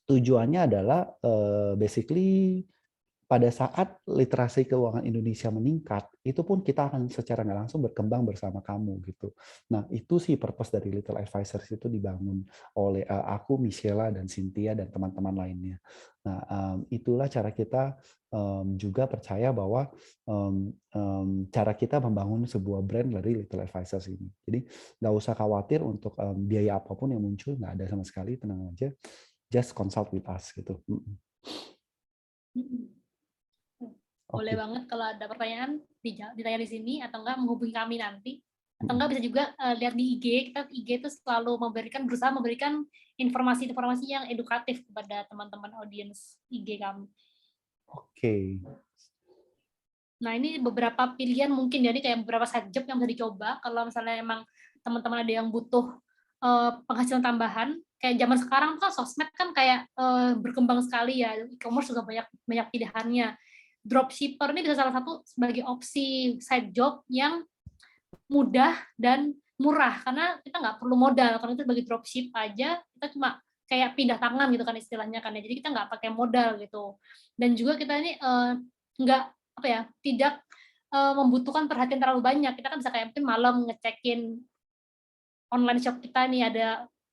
tujuannya adalah basically pada saat literasi keuangan Indonesia meningkat, itu pun kita akan secara nggak langsung berkembang bersama kamu gitu. Nah, itu sih purpose dari Little Advisors itu dibangun oleh aku, Michela, dan Cynthia, dan teman-teman lainnya. Nah, itulah cara kita juga percaya bahwa cara kita membangun sebuah brand dari Little Advisors ini. Jadi, nggak usah khawatir untuk biaya apapun yang muncul, nggak ada sama sekali, tenang aja. Just consult with us gitu. Boleh banget kalau ada pertanyaan ditanya di sini, atau enggak menghubungi kami nanti, atau enggak bisa juga lihat di IG. Kita IG itu selalu berusaha memberikan informasi-informasi yang edukatif kepada teman-teman audiens IG kami. Oke. Nah, ini beberapa pilihan mungkin, jadi kayak beberapa side job yang bisa dicoba kalau misalnya emang teman-teman ada yang butuh penghasilan tambahan. Kayak zaman sekarang kan sosmed kan kayak berkembang sekali ya, e-commerce juga banyak pilihannya. Dropshipper ini bisa salah satu sebagai opsi side job yang mudah dan murah, karena kita nggak perlu modal, karena itu sebagai dropship aja kita cuma kayak pindah tangan gitu kan istilahnya kan ya, jadi kita nggak pakai modal gitu. Dan juga kita ini nggak apa ya, tidak membutuhkan perhatian terlalu banyak. Kita kan bisa kayak mungkin malam ngecekin online shop kita nih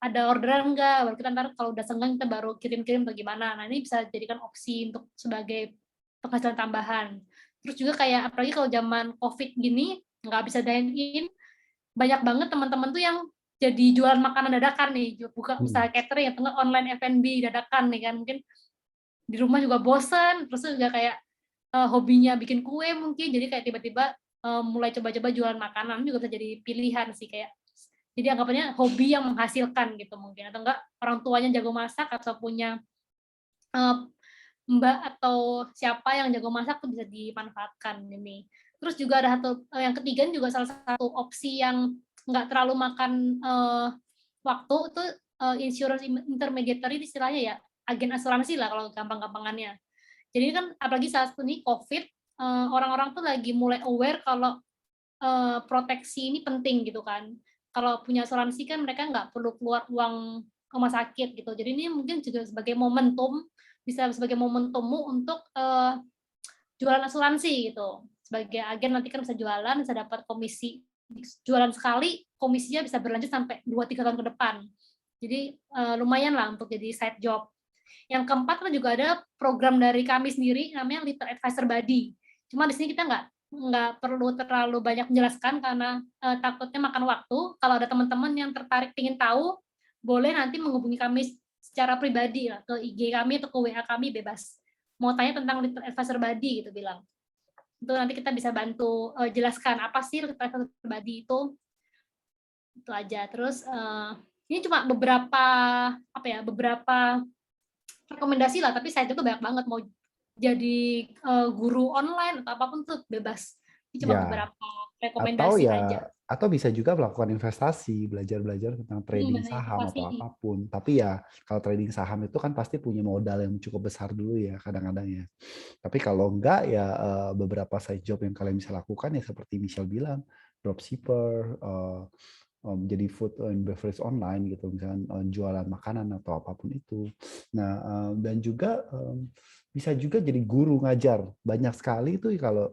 ada orderan enggak, baru kita ntar kalau udah senggang kita baru kirim-kirim atau gimana. Nah, ini bisa jadikan opsi untuk sebagai penghasilan tambahan. Terus juga kayak apalagi kalau zaman Covid gini nggak bisa dine in, banyak banget teman-teman tuh yang jadi jualan makanan dadakan nih, buka usaha catering atau online F&B dadakan nih kan, mungkin di rumah juga bosen, terus juga kayak hobinya bikin kue mungkin, jadi kayak tiba-tiba mulai coba-coba jualan makanan juga bisa jadi pilihan sih, kayak jadi anggapannya hobi yang menghasilkan gitu mungkin, atau enggak orang tuanya jago masak atau punya mbak atau siapa yang jago masak tuh bisa dimanfaatkan ini. Terus juga ada satu yang ketiga juga salah satu opsi yang nggak terlalu makan waktu itu insurance intermediary istilahnya ya, agen asuransi lah kalau gampang-gampangannya. Jadi kan apalagi saat ini COVID, orang-orang tuh lagi mulai aware kalau proteksi ini penting gitu kan. Kalau punya asuransi kan mereka nggak perlu keluar uang rumah sakit gitu. Jadi ini mungkin juga sebagai momentum, bisa sebagai momentummu untuk jualan asuransi gitu. Sebagai agen nanti kan bisa jualan, bisa dapat komisi. Jualan sekali, komisinya bisa berlanjut sampai 2-3 tahun ke depan. Jadi lumayan lah untuk jadi side job. Yang keempat kan juga ada program dari kami sendiri namanya Little Advisor Buddy. Cuma di sini kita nggak perlu terlalu banyak menjelaskan karena takutnya makan waktu. Kalau ada teman-teman yang tertarik ingin tahu, boleh nanti menghubungi kami secara pribadi lah, ke IG kami atau ke WA kami bebas. Mau tanya tentang Little Advisor Buddy gitu bilang. Itu nanti kita bisa bantu jelaskan apa sih Little Advisor Buddy itu aja. Terus ini cuma beberapa rekomendasi lah, tapi saya itu banyak banget, mau jadi guru online atau apapun tuh bebas. Ini cuma Ya, beberapa atau rekomendasi aja. ya atau bisa juga melakukan investasi, belajar-belajar tentang trading Benar, saham investasi. atau apapun. Tapi ya kalau trading saham itu kan pasti punya modal yang cukup besar dulu ya kadang-kadang ya. Tapi kalau enggak ya beberapa side job yang kalian bisa lakukan ya seperti Michelle bilang, dropshipper, jadi food and beverage online gitu, misalnya jualan makanan atau apapun itu. Nah, dan juga bisa juga jadi guru ngajar. Banyak sekali itu kalau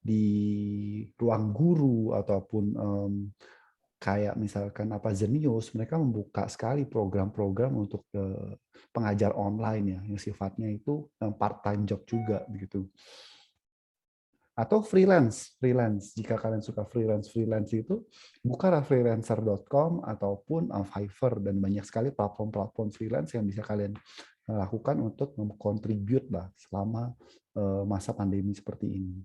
di ruang guru ataupun kayak misalkan apa Zenius, mereka membuka sekali program-program untuk pengajar online ya, yang sifatnya itu part-time job juga begitu. Atau freelance. Jika kalian suka freelance itu bukalah freelancer.com ataupun Fiverr, dan banyak sekali platform-platform freelance yang bisa kalian lakukan untuk mengkontribut lah selama masa pandemi seperti ini.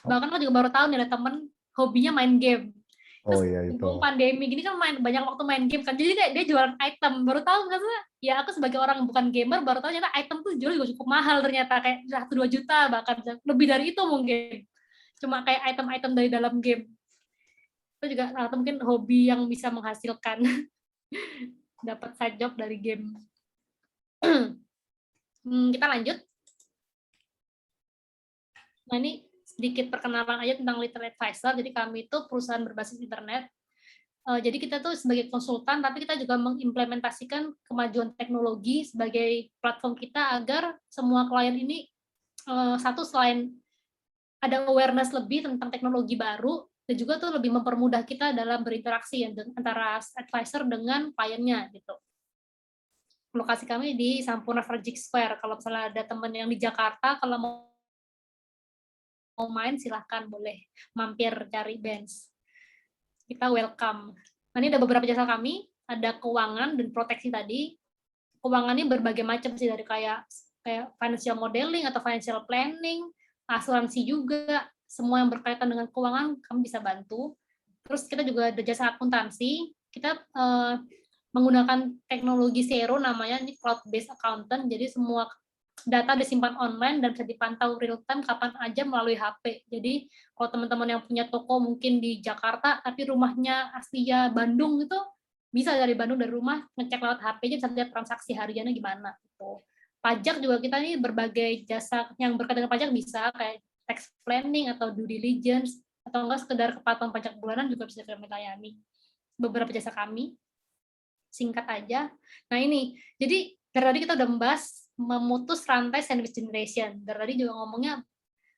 Bahkan aku juga baru tahu nih ada temen hobinya main game. Terus Oh iya itu. pandemi gini kan banyak waktu main game kan, jadi kayak dia jualan item. Baru tahu nggak sih? Ya aku sebagai orang bukan gamer baru tahu ternyata item tuh jual juga cukup mahal ternyata, kayak 1-2 juta bahkan lebih dari itu mungkin. Cuma kayak item-item dari dalam game. Itu juga atau mungkin hobi yang bisa menghasilkan dapat side job dari game. Kita lanjut. Nah, ini sedikit perkenalan aja tentang Little Advisor. Jadi kami itu perusahaan berbasis internet. Jadi kita tuh sebagai konsultan, tapi kita juga mengimplementasikan kemajuan teknologi sebagai platform kita agar semua klien ini satu selain ada awareness lebih tentang teknologi baru, dan juga tuh lebih mempermudah kita dalam berinteraksi ya, antara advisor dengan kliennya gitu. Lokasi kami di Sampurna Farjik Square. Kalau misalnya ada teman yang di Jakarta, kalau mau main silahkan boleh mampir cari Benz. Kita welcome. Nah, ini ada beberapa jasa kami, ada keuangan dan proteksi tadi. Keuangannya berbagai macam sih, dari kayak financial modeling atau financial planning, asuransi juga, semua yang berkaitan dengan keuangan kami bisa bantu. Terus kita juga ada jasa akuntansi, kita menggunakan teknologi Xero namanya, ini cloud based accountant, jadi semua data disimpan online dan bisa dipantau real time kapan aja melalui HP. Jadi kalau teman-teman yang punya toko mungkin di Jakarta tapi rumahnya aslinya Bandung itu bisa dari Bandung dari rumah ngecek lewat HP aja bisa lihat transaksi hariannya gimana gitu. Pajak juga kita nih berbagai jasa yang berkaitan dengan pajak bisa kayak tax planning atau due diligence atau enggak sekedar kepatuhan pajak bulanan juga bisa kami layani. Beberapa jasa kami singkat aja. Nah ini, jadi dari tadi kita udah membahas memutus rantai sandwich generation. Dari tadi juga ngomongnya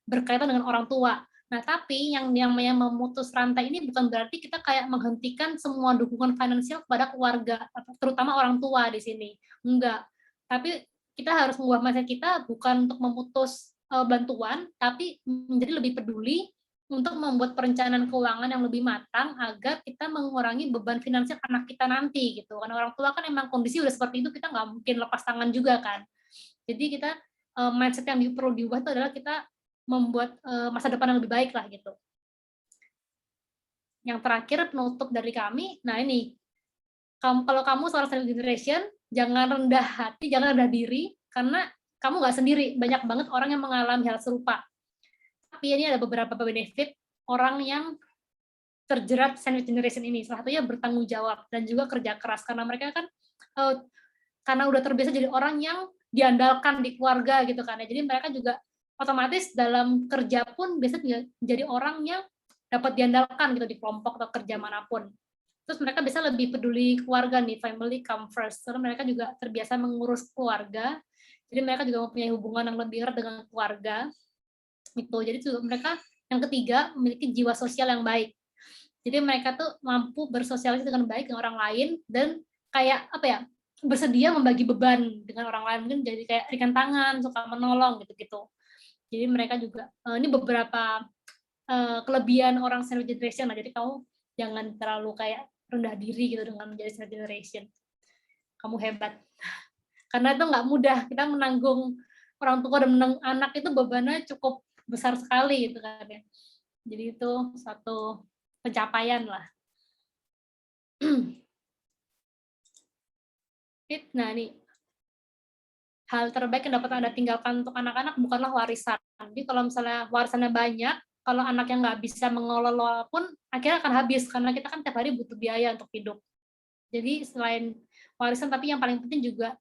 berkaitan dengan orang tua. Nah, tapi yang memutus rantai ini bukan berarti kita kayak menghentikan semua dukungan finansial kepada keluarga, terutama orang tua di sini. Enggak. Tapi kita harus mengubah mindset kita bukan untuk memutus bantuan, tapi menjadi lebih peduli untuk membuat perencanaan keuangan yang lebih matang agar kita mengurangi beban finansial anak kita nanti gitu. Karena orang tua kan emang kondisi udah seperti itu, kita nggak mungkin lepas tangan juga kan. Jadi kita mindset yang perlu diubah itu adalah kita membuat masa depan yang lebih baik lah gitu. Yang terakhir penutup dari kami, nah ini, kalau kamu seorang sandwich generation, jangan rendah hati, jangan rendah diri, karena kamu nggak sendiri, banyak banget orang yang mengalami hal serupa. Tapi ini ada beberapa benefit orang yang terjerat sandwich generation ini. Salah satunya bertanggung jawab dan juga kerja keras karena mereka kan karena udah terbiasa jadi orang yang diandalkan di keluarga gitu kan ya. Jadi mereka juga otomatis dalam kerja pun biasanya jadi orang yang dapat diandalkan gitu di kelompok atau kerja manapun. Terus mereka bisa lebih peduli keluarga nih, family come first. Karena mereka juga terbiasa mengurus keluarga. Jadi mereka juga mempunyai hubungan yang lebih erat dengan keluarga. Gitu. Jadi juga mereka yang ketiga memiliki jiwa sosial yang baik. Jadi mereka tuh mampu bersosialisasi dengan baik dengan orang lain dan kayak apa ya, bersedia membagi beban dengan orang lain, mungkin jadi kayak ringan tangan, suka menolong gitu-gitu. Jadi mereka juga ini beberapa kelebihan orang sandwich generation. Nah, jadi kamu jangan terlalu kayak rendah diri gitu dengan menjadi sandwich generation. Kamu hebat. Karena itu nggak mudah, kita menanggung orang tua dan menanggung anak itu bebannya cukup besar sekali gitu kan ya. Jadi itu satu pencapaian lah. Nah ini hal terbaik yang dapat Anda tinggalkan untuk anak-anak bukanlah warisan. Jadi kalau misalnya warisannya banyak, kalau anaknya nggak bisa mengelola pun akhirnya akan habis karena kita kan tiap hari butuh biaya untuk hidup. Jadi selain warisan, tapi yang paling penting juga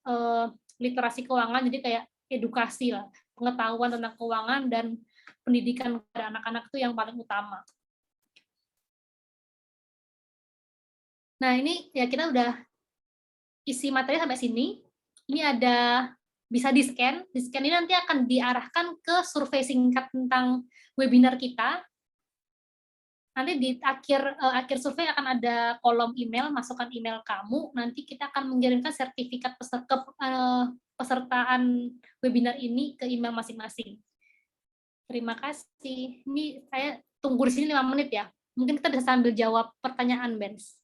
literasi keuangan, jadi kayak edukasi lah, pengetahuan tentang keuangan dan pendidikan kepada anak-anak itu yang paling utama. Nah ini ya kita udah isi materi sampai sini. Ini ada bisa di-scan ini nanti akan diarahkan ke survei singkat tentang webinar kita. Nanti di akhir survei akan ada kolom email, masukkan email kamu, nanti kita akan mengirimkan sertifikat pesertaan webinar ini ke email masing-masing. Terima kasih. Ini saya tunggu di sini 5 menit ya. Mungkin kita bisa sambil jawab pertanyaan, Benz.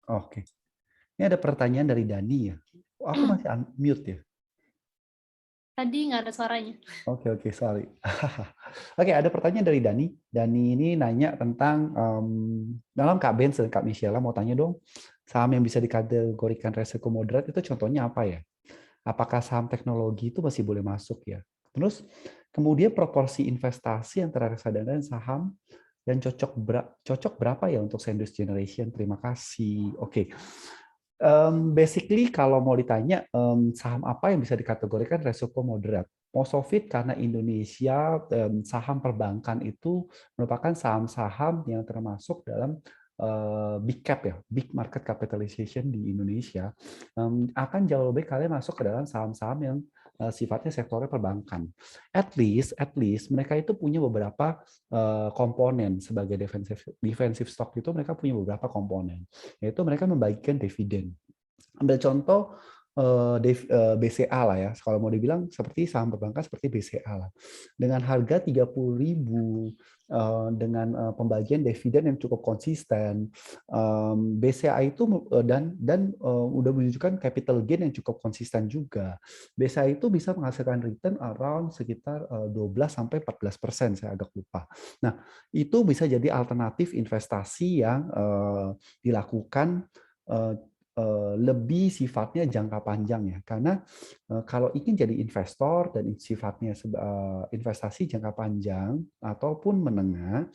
Oke. Ini ada pertanyaan dari Dani ya. Aku masih unmute ya. Tadi nggak ada suaranya. Oke, sorry. Oke, ada pertanyaan dari Dani. Dani ini nanya tentang dalam Kak Benz dan Kak Michelle mau tanya dong, saham yang bisa dikategorikan resiko moderat itu contohnya apa ya? Apakah saham teknologi itu masih boleh masuk ya? Terus kemudian proporsi investasi antara reksadana dan saham dan cocok berapa ya untuk sandwich generation? Terima kasih. Oke. Basically kalau mau ditanya saham apa yang bisa dikategorikan resiko moderat, most of it karena Indonesia saham perbankan itu merupakan saham-saham yang termasuk dalam big cap ya, big market capitalization di Indonesia, akan jauh lebih kalian masuk ke dalam saham-saham yang sifatnya sektornya perbankan. At least mereka itu punya beberapa komponen sebagai defensive stock itu mereka punya beberapa komponen, yaitu mereka membagikan dividen. Ambil contoh BCA lah ya. Kalau mau dibilang seperti saham perbankan seperti BCA lah. Dengan harga 30.000 dengan pembagian dividen yang cukup konsisten, BCA itu udah menunjukkan capital gain yang cukup konsisten juga. BCA itu bisa menghasilkan return around sekitar 12-14%, saya agak lupa. Nah, itu bisa jadi alternatif investasi yang dilakukan lebih sifatnya jangka panjang ya, karena kalau ingin jadi investor dan sifatnya investasi jangka panjang ataupun menengah,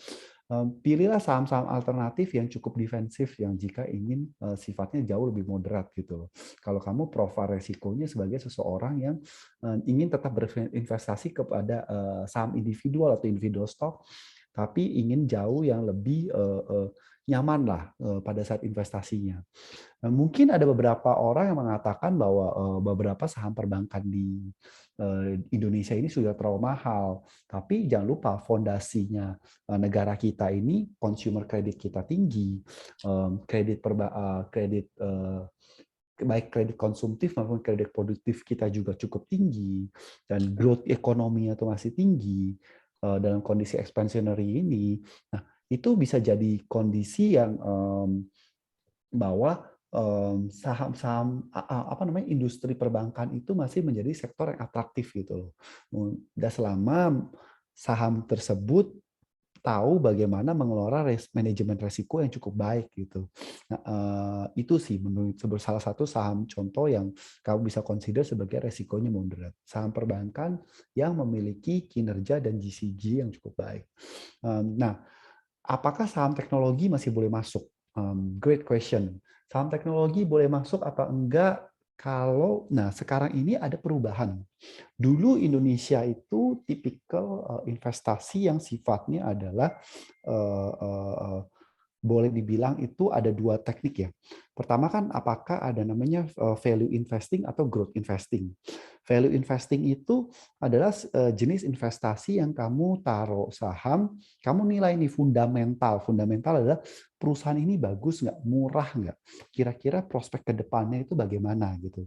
pilihlah saham-saham alternatif yang cukup defensif yang jika ingin sifatnya jauh lebih moderat gitu loh. Kalau kamu profil resikonya sebagai seseorang yang ingin tetap berinvestasi kepada saham individual atau individual stock, tapi ingin jauh yang lebih nyaman lah pada saat investasinya. Mungkin ada beberapa orang yang mengatakan bahwa beberapa saham perbankan di Indonesia ini sudah terlalu mahal. Tapi jangan lupa fondasinya negara kita ini, consumer credit kita tinggi, baik kredit konsumtif maupun kredit produktif kita juga cukup tinggi, dan growth ekonominya itu masih tinggi dalam kondisi expansionary ini. Nah, itu bisa jadi kondisi yang bahwa saham-saham industri perbankan itu masih menjadi sektor yang atraktif gitu loh. Dan selama saham tersebut tahu bagaimana mengelola manajemen resiko yang cukup baik gitu. Nah, itu sih menurut salah satu saham contoh yang kamu bisa consider sebagai resikonya moderat. Saham perbankan yang memiliki kinerja dan GCG yang cukup baik. Nah, apakah saham teknologi masih boleh masuk? Great question. Saham teknologi boleh masuk apa enggak? Sekarang ini ada perubahan. Dulu Indonesia itu tipikal investasi yang sifatnya adalah boleh dibilang itu ada dua teknik ya. Pertama kan apakah ada namanya value investing atau growth investing. Value investing itu adalah jenis investasi yang kamu taruh saham, kamu nilai nih fundamental. Fundamental adalah perusahaan ini bagus nggak, murah nggak, kira-kira prospek ke depannya itu bagaimana gitu.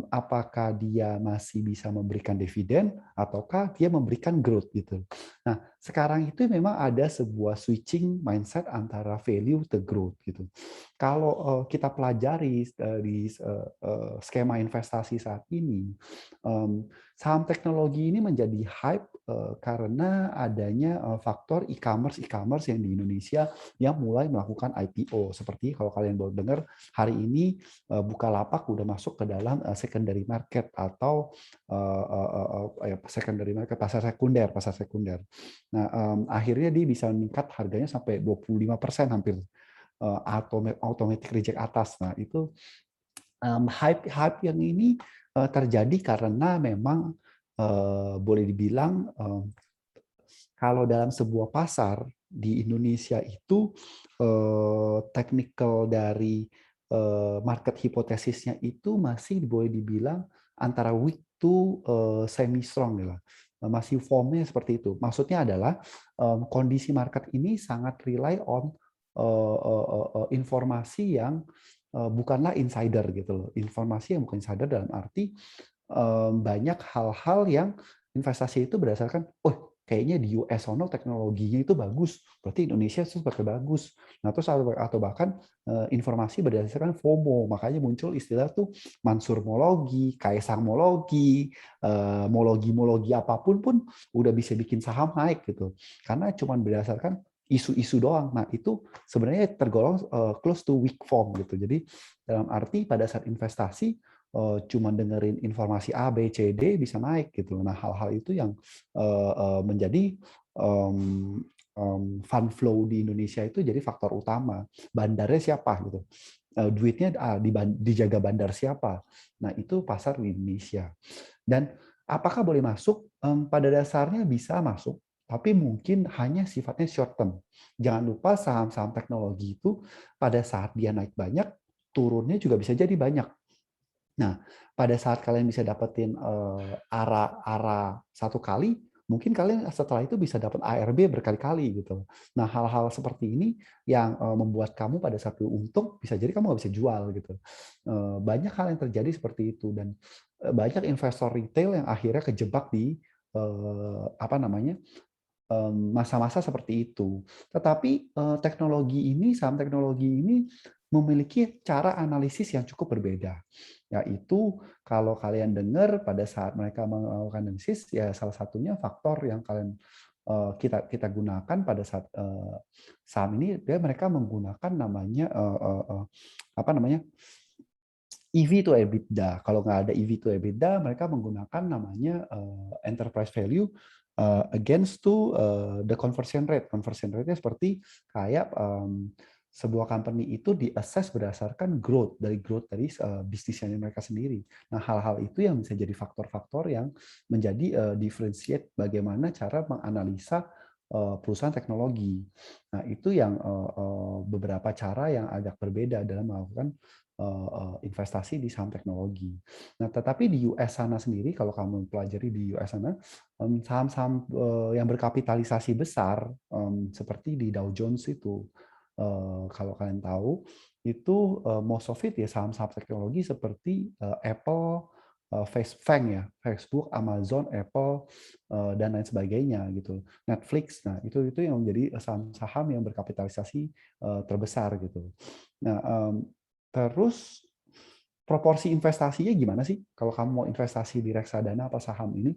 Apakah dia masih bisa memberikan dividen ataukah dia memberikan growth gitu. Nah, sekarang itu memang ada sebuah switching mindset antara value ke growth gitu. Kalau kita pelajari di skema investasi saat ini, saham teknologi ini menjadi hype karena adanya faktor e-commerce yang di Indonesia yang mulai melakukan IPO. Seperti kalau kalian baru dengar hari ini Bukalapak udah masuk ke dalam secondary market atau secondary market, pasar sekunder. Nah, akhirnya dia bisa meningkat harganya sampai 25% hampir automatic reject atas. Nah, itu hype yang ini terjadi karena memang boleh dibilang kalau dalam sebuah pasar di Indonesia itu technical dari market hipotesisnya itu masih boleh dibilang antara weak to semi strong lah. Masih formnya seperti itu. Maksudnya adalah kondisi market ini sangat rely on informasi yang bukanlah insider gitu loh. Informasi yang bukan insider dalam arti banyak hal-hal yang investasi itu berdasarkan, oh kayaknya di US sono teknologinya itu bagus, berarti Indonesia itu seperti bagus. Nah terus atau bahkan informasi berdasarkan FOMO, makanya muncul istilah tuh mansurmologi, kaisangmologi, mologi apapun pun udah bisa bikin saham naik gitu, karena cuma berdasarkan isu-isu doang. Nah itu sebenarnya tergolong close to weak form gitu. Jadi dalam arti pada saat investasi cuma dengerin informasi A, B, C, D bisa naik gitu. Nah hal-hal itu yang menjadi fund flow di Indonesia itu jadi faktor utama. Bandarnya siapa gitu, duitnya dijaga bandar siapa. Nah itu pasar di Indonesia. Dan apakah boleh masuk? Pada dasarnya bisa masuk, tapi mungkin hanya sifatnya short term. Jangan lupa saham-saham teknologi itu pada saat dia naik banyak, turunnya juga bisa jadi banyak. Nah, pada saat kalian bisa dapetin arah satu kali, mungkin kalian setelah itu bisa dapat ARB berkali-kali gitu. Nah, hal-hal seperti ini yang membuat kamu pada saat untung bisa jadi kamu nggak bisa jual gitu. Banyak hal yang terjadi seperti itu, dan banyak investor retail yang akhirnya kejebak di apa namanya, masa-masa seperti itu. Tetapi saham teknologi ini memiliki cara analisis yang cukup berbeda. Yaitu kalau kalian dengar pada saat mereka melakukan analisis, ya salah satunya faktor yang kalian kita gunakan pada saat saham ini, mereka menggunakan namanya apa namanya, EV to EBITDA. Kalau nggak ada EV to EBITDA, mereka menggunakan namanya enterprise value against to the conversion rate. Conversion rate-nya seperti kayak sebuah company itu di-assess berdasarkan growth dari bisnisnya mereka sendiri. Nah, hal-hal itu yang bisa jadi faktor-faktor yang menjadi differentiate bagaimana cara menganalisa perusahaan teknologi. Nah, itu yang beberapa cara yang agak berbeda dalam melakukan investasi di saham teknologi. Nah, tetapi di US sana sendiri, kalau kamu pelajari di US sana, saham-saham yang berkapitalisasi besar seperti di Dow Jones itu, kalau kalian tahu, itu most of it ya saham-saham teknologi seperti Apple, Facebook, Amazon, Apple, dan lain sebagainya gitu. Netflix, nah itu yang menjadi saham-saham yang berkapitalisasi terbesar gitu. Nah, terus proporsi investasinya gimana sih? Kalau kamu mau investasi di reksadana apa saham ini,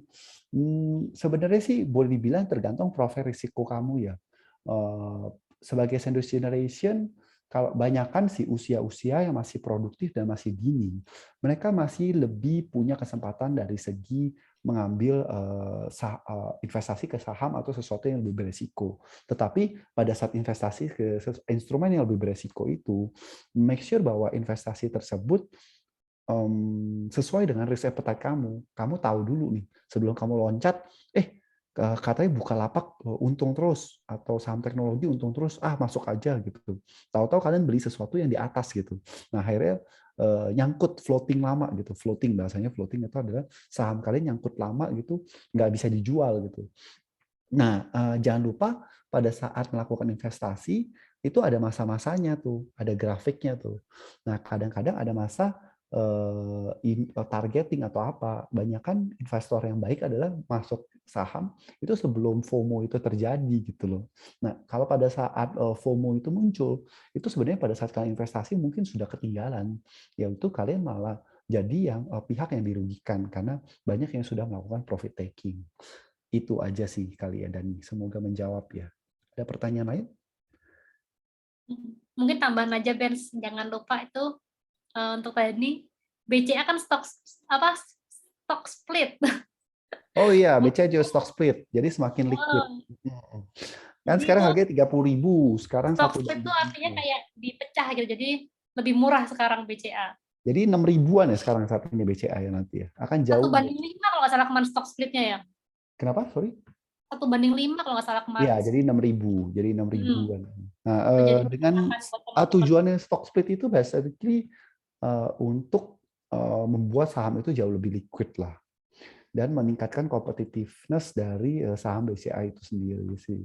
sebenarnya sih boleh dibilang tergantung profil risiko kamu ya. Sebagai sandwich generation, kalau banyakkan sih usia-usia yang masih produktif dan masih dini, mereka masih lebih punya kesempatan dari segi mengambil investasi ke saham atau sesuatu yang lebih beresiko. Tetapi pada saat investasi ke instrumen yang lebih beresiko itu, make sure bahwa investasi tersebut sesuai dengan risk appetite kamu. Kamu tahu dulu nih, sebelum kamu loncat, katanya Bukalapak untung terus, atau saham teknologi untung terus, masuk aja gitu. Tahu-tahu kalian beli sesuatu yang di atas gitu. Nah, akhirnya nyangkut floating lama gitu. Floating, bahasanya floating itu adalah saham kalian nyangkut lama gitu, nggak bisa dijual gitu. Nah, jangan lupa pada saat melakukan investasi itu ada masa-masanya tuh, ada grafiknya tuh. Nah, kadang-kadang ada masa targeting atau apa. Banyak kan investor yang baik adalah masuk saham itu sebelum FOMO itu terjadi gitu loh. Nah, kalau pada saat FOMO itu muncul, itu sebenarnya pada saat kalian investasi mungkin sudah ketinggalan. Yaitu kalian malah jadi yang pihak yang dirugikan karena banyak yang sudah melakukan profit taking. Itu aja sih kali ya, Dani. Semoga menjawab ya. Ada pertanyaan lain? Mungkin tambahan aja, Ben, jangan lupa itu untuk tadi BCA kan stock split. Oh iya, BCA juga stock split. Jadi semakin liquid. Kan Jadi sekarang itu harganya 30.000, sekarang stock 1 split itu banding artinya 7. kayak dipecah gitu. Jadi lebih murah sekarang BCA. Jadi 6 ribuan ya sekarang saat ini BCA ya nanti ya. Akan Satu jauh. banding 5 kalau nggak salah kemarin stock splitnya ya. Kenapa? Sorry. 1:5 kalau nggak salah Iya, kemarin. jadi 6.000. Jadi 6 Hmm. ribuan. Nah, Itu jadi dengan memudahkan buat teman-teman. tujuannya stock split itu basically untuk membuat saham itu jauh lebih liquid lah. Dan meningkatkan competitiveness dari saham BCA itu sendiri sih.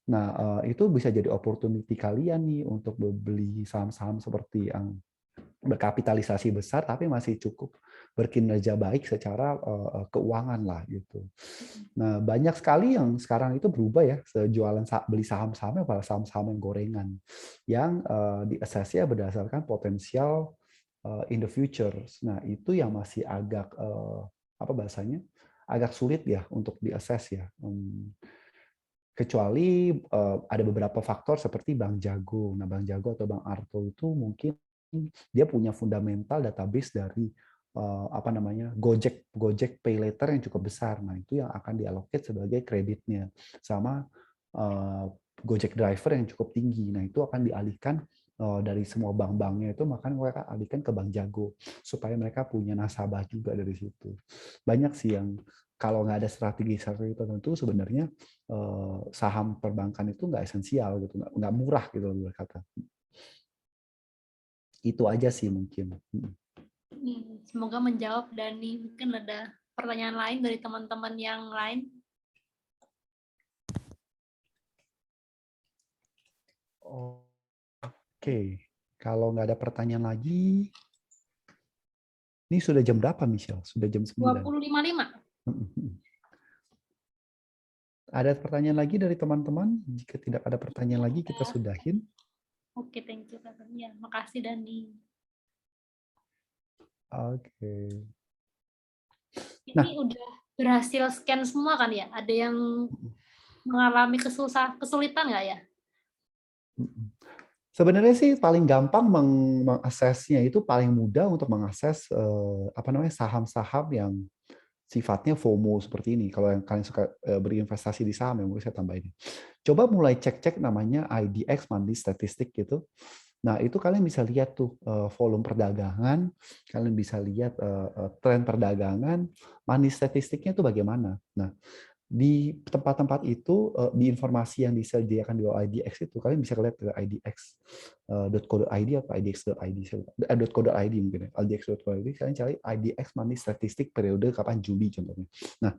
Nah, itu bisa jadi opportunity kalian nih untuk beli saham-saham seperti yang berkapitalisasi besar tapi masih cukup berkinerja baik secara keuangan lah gitu. Nah, banyak sekali yang sekarang itu berubah ya, beli saham-sahamnya pada saham-saham yang gorengan yang di-assess-nya berdasarkan potensial in the future. Nah, itu yang masih agak apa bahasanya? Agak sulit ya untuk di-assess ya. Kecuali ada beberapa faktor seperti Bank Jago. Nah, Bank Jago atau Bank Arto itu mungkin dia punya fundamental database dari apa namanya Gojek Pay Later yang cukup besar. Nah, itu yang akan diallocate sebagai kreditnya sama Gojek Driver yang cukup tinggi. Nah, itu akan dialihkan dari semua bank-banknya itu, maka mereka alihkan ke Bank Jago supaya mereka punya nasabah juga dari situ. Banyak sih yang kalau nggak ada strategi tertentu sebenarnya saham perbankan itu nggak esensial gitu, nggak murah gitu berkata. Itu aja sih mungkin. Semoga menjawab, Dani. Mungkin ada pertanyaan lain dari teman-teman yang lain. Oke, kalau nggak ada pertanyaan lagi, ini sudah jam berapa, Michelle? Sudah jam 9. 20.55. Ada pertanyaan lagi dari teman-teman? Jika tidak ada pertanyaan lagi, kita sudahin. Oke, thank you, Kak. Ya, makasih Dani. Oke. Ini Nah, udah berhasil scan semua kan ya? Ada yang mengalami kesulitan nggak ya? sebenarnya sih paling gampang mengaksesnya itu paling mudah untuk mengakses saham-saham yang sifatnya FOMO seperti ini. Kalau yang kalian suka berinvestasi di saham, yang mungkin saya tambahin. Coba mulai cek-cek namanya IDX Monthly Statistic gitu. Nah, itu kalian bisa lihat tuh volume perdagangan, kalian bisa lihat tren perdagangan, money statistiknya itu bagaimana. Nah, di tempat-tempat itu, di informasi yang disediakan di IDX itu, kalian bisa lihat ke idx.co.id atau idx.id, .co.id mungkin ya, idx.co.id, kalian cari IDX Money Statistik periode kapan Juli contohnya. Nah,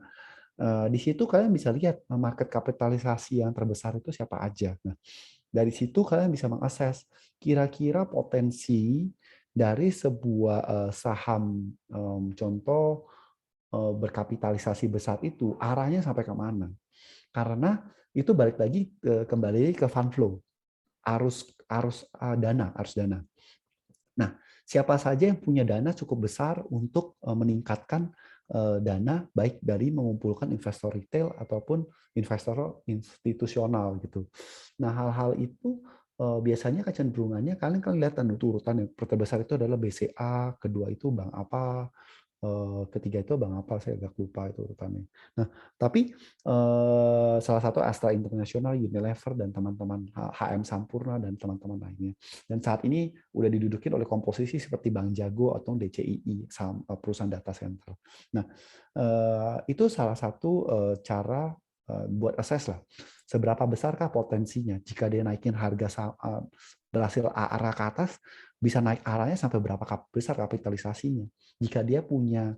di situ kalian bisa lihat market kapitalisasi yang terbesar itu siapa aja. Nah, dari situ kalian bisa mengakses kira-kira potensi dari sebuah saham, contoh berkapitalisasi besar itu arahnya sampai ke mana. Karena itu balik lagi kembali ke fund flow, arus dana. Nah, siapa saja yang punya dana cukup besar untuk meningkatkan dana baik dari mengumpulkan investor retail ataupun investor institusional gitu. Nah, hal-hal itu biasanya kecenderungannya kalian kan lihat urutan yang terbesar itu adalah BCA, kedua itu bank apa, ketiga itu bank apa, saya agak lupa itu urutannya. Nah, tapi salah satu Astra International, Unilever, dan teman-teman HM Sampurna dan teman-teman lainnya. Dan saat ini udah didudukin oleh komposisi seperti Bank Jago atau DCII, perusahaan data center. Nah, itu salah satu cara buat assess lah. Seberapa besarkah potensinya jika dia naikin harga berhasil arah ke atas, bisa naik arahnya sampai berapa besar kapitalisasinya. Jika dia punya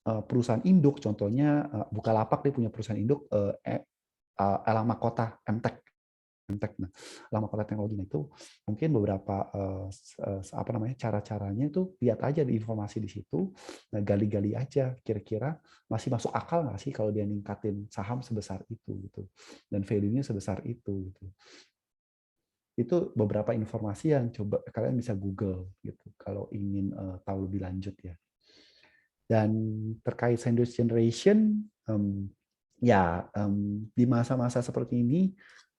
perusahaan induk, contohnya Bukalapak, dia punya perusahaan induk Elang Mahkota, MTech. Nah, Elang Mahkota Teknologi itu mungkin beberapa cara-caranya itu lihat aja di informasi di situ, nah, gali-gali aja kira-kira masih masuk akal nggak sih kalau dia ningkatin saham sebesar itu gitu, dan value-nya sebesar itu gitu. Itu beberapa informasi yang coba kalian bisa Google gitu kalau ingin tahu lebih lanjut ya. Dan terkait sandwich generation, di masa-masa seperti ini,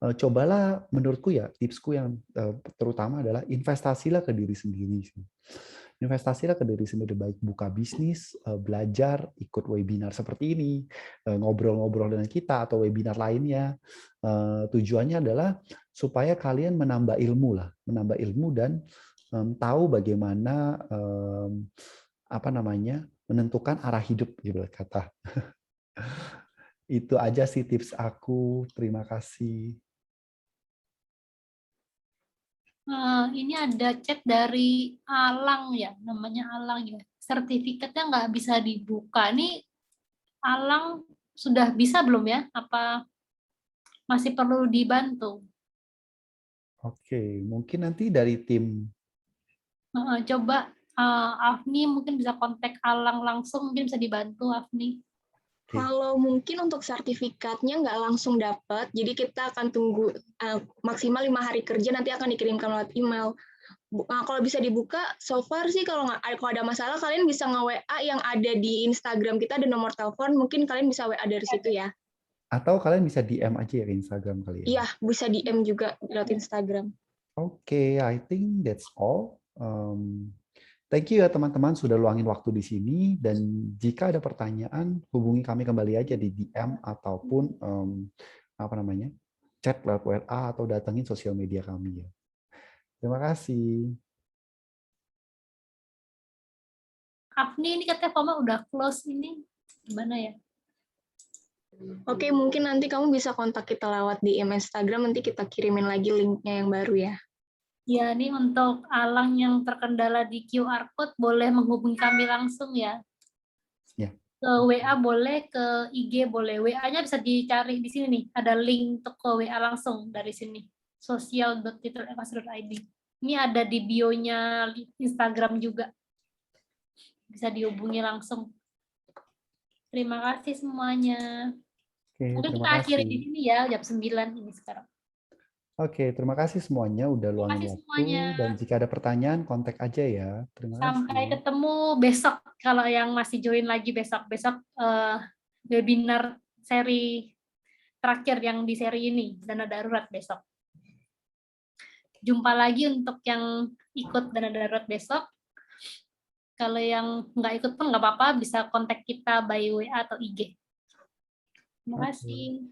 cobalah, menurutku ya, tipsku yang terutama adalah investasilah ke diri sendiri. Investasilah ke diri sendiri, baik buka bisnis, belajar, ikut webinar seperti ini, ngobrol-ngobrol dengan kita, atau webinar lainnya. Tujuannya adalah supaya kalian menambah ilmu dan tahu bagaimana menentukan arah hidup, gitu kata. Itu aja sih tips aku. Terima kasih. Ini ada chat dari Alang ya, namanya Alang ya. Sertifikatnya nggak bisa dibuka. Ini Alang sudah bisa belum ya? Apa masih perlu dibantu? Oke, mungkin nanti dari tim. Coba Afni mungkin bisa kontak Alang langsung, mungkin bisa dibantu Afni. Oke. Kalau mungkin untuk sertifikatnya nggak langsung dapat, jadi kita akan tunggu maksimal 5 hari kerja, nanti akan dikirimkan lewat email. Kalau bisa dibuka, so far sih kalau ada masalah, kalian bisa nge-WA yang ada di Instagram kita, ada nomor telepon, mungkin kalian bisa WA dari situ ya. Atau kalian bisa DM aja ya ke Instagram kali ya. Iya, bisa DM juga lewat Instagram. Oke, I think that's all. Thank you ya teman-teman sudah luangin waktu di sini, dan jika ada pertanyaan hubungi kami kembali aja di DM ataupun chat lewat WA atau datengin sosial media kami ya. Terima kasih. Afni ini katanya format udah close, ini gimana ya? Oke, mungkin nanti kamu bisa kontak kita lewat DM Instagram, nanti kita kirimin lagi linknya yang baru ya. Ya, ini untuk Alang yang terkendala di QR Code, boleh menghubungi kami langsung ya. Ya. Ke WA boleh, ke IG boleh. WA-nya bisa dicari di sini nih, ada link untuk ke WA langsung dari sini. sosial.littlefast.id. Ini ada di bio-nya Instagram juga. Bisa dihubungi langsung. Terima kasih semuanya. Oke, Mungkin kita terima akhiri kasih. di sini ya, jam 9 ini sekarang. Oke, terima kasih semuanya udah Terima luangin kasih waktu. semuanya. Dan jika ada pertanyaan, kontak aja ya. Terima Sampai kasih. ketemu besok. Kalau yang masih join lagi besok-besok webinar seri terakhir yang di seri ini, dana darurat besok. Jumpa lagi untuk yang ikut dana darurat besok. Kalau yang nggak ikut pun nggak apa-apa, bisa kontak kita by WA atau IG. Terima Oke. kasih.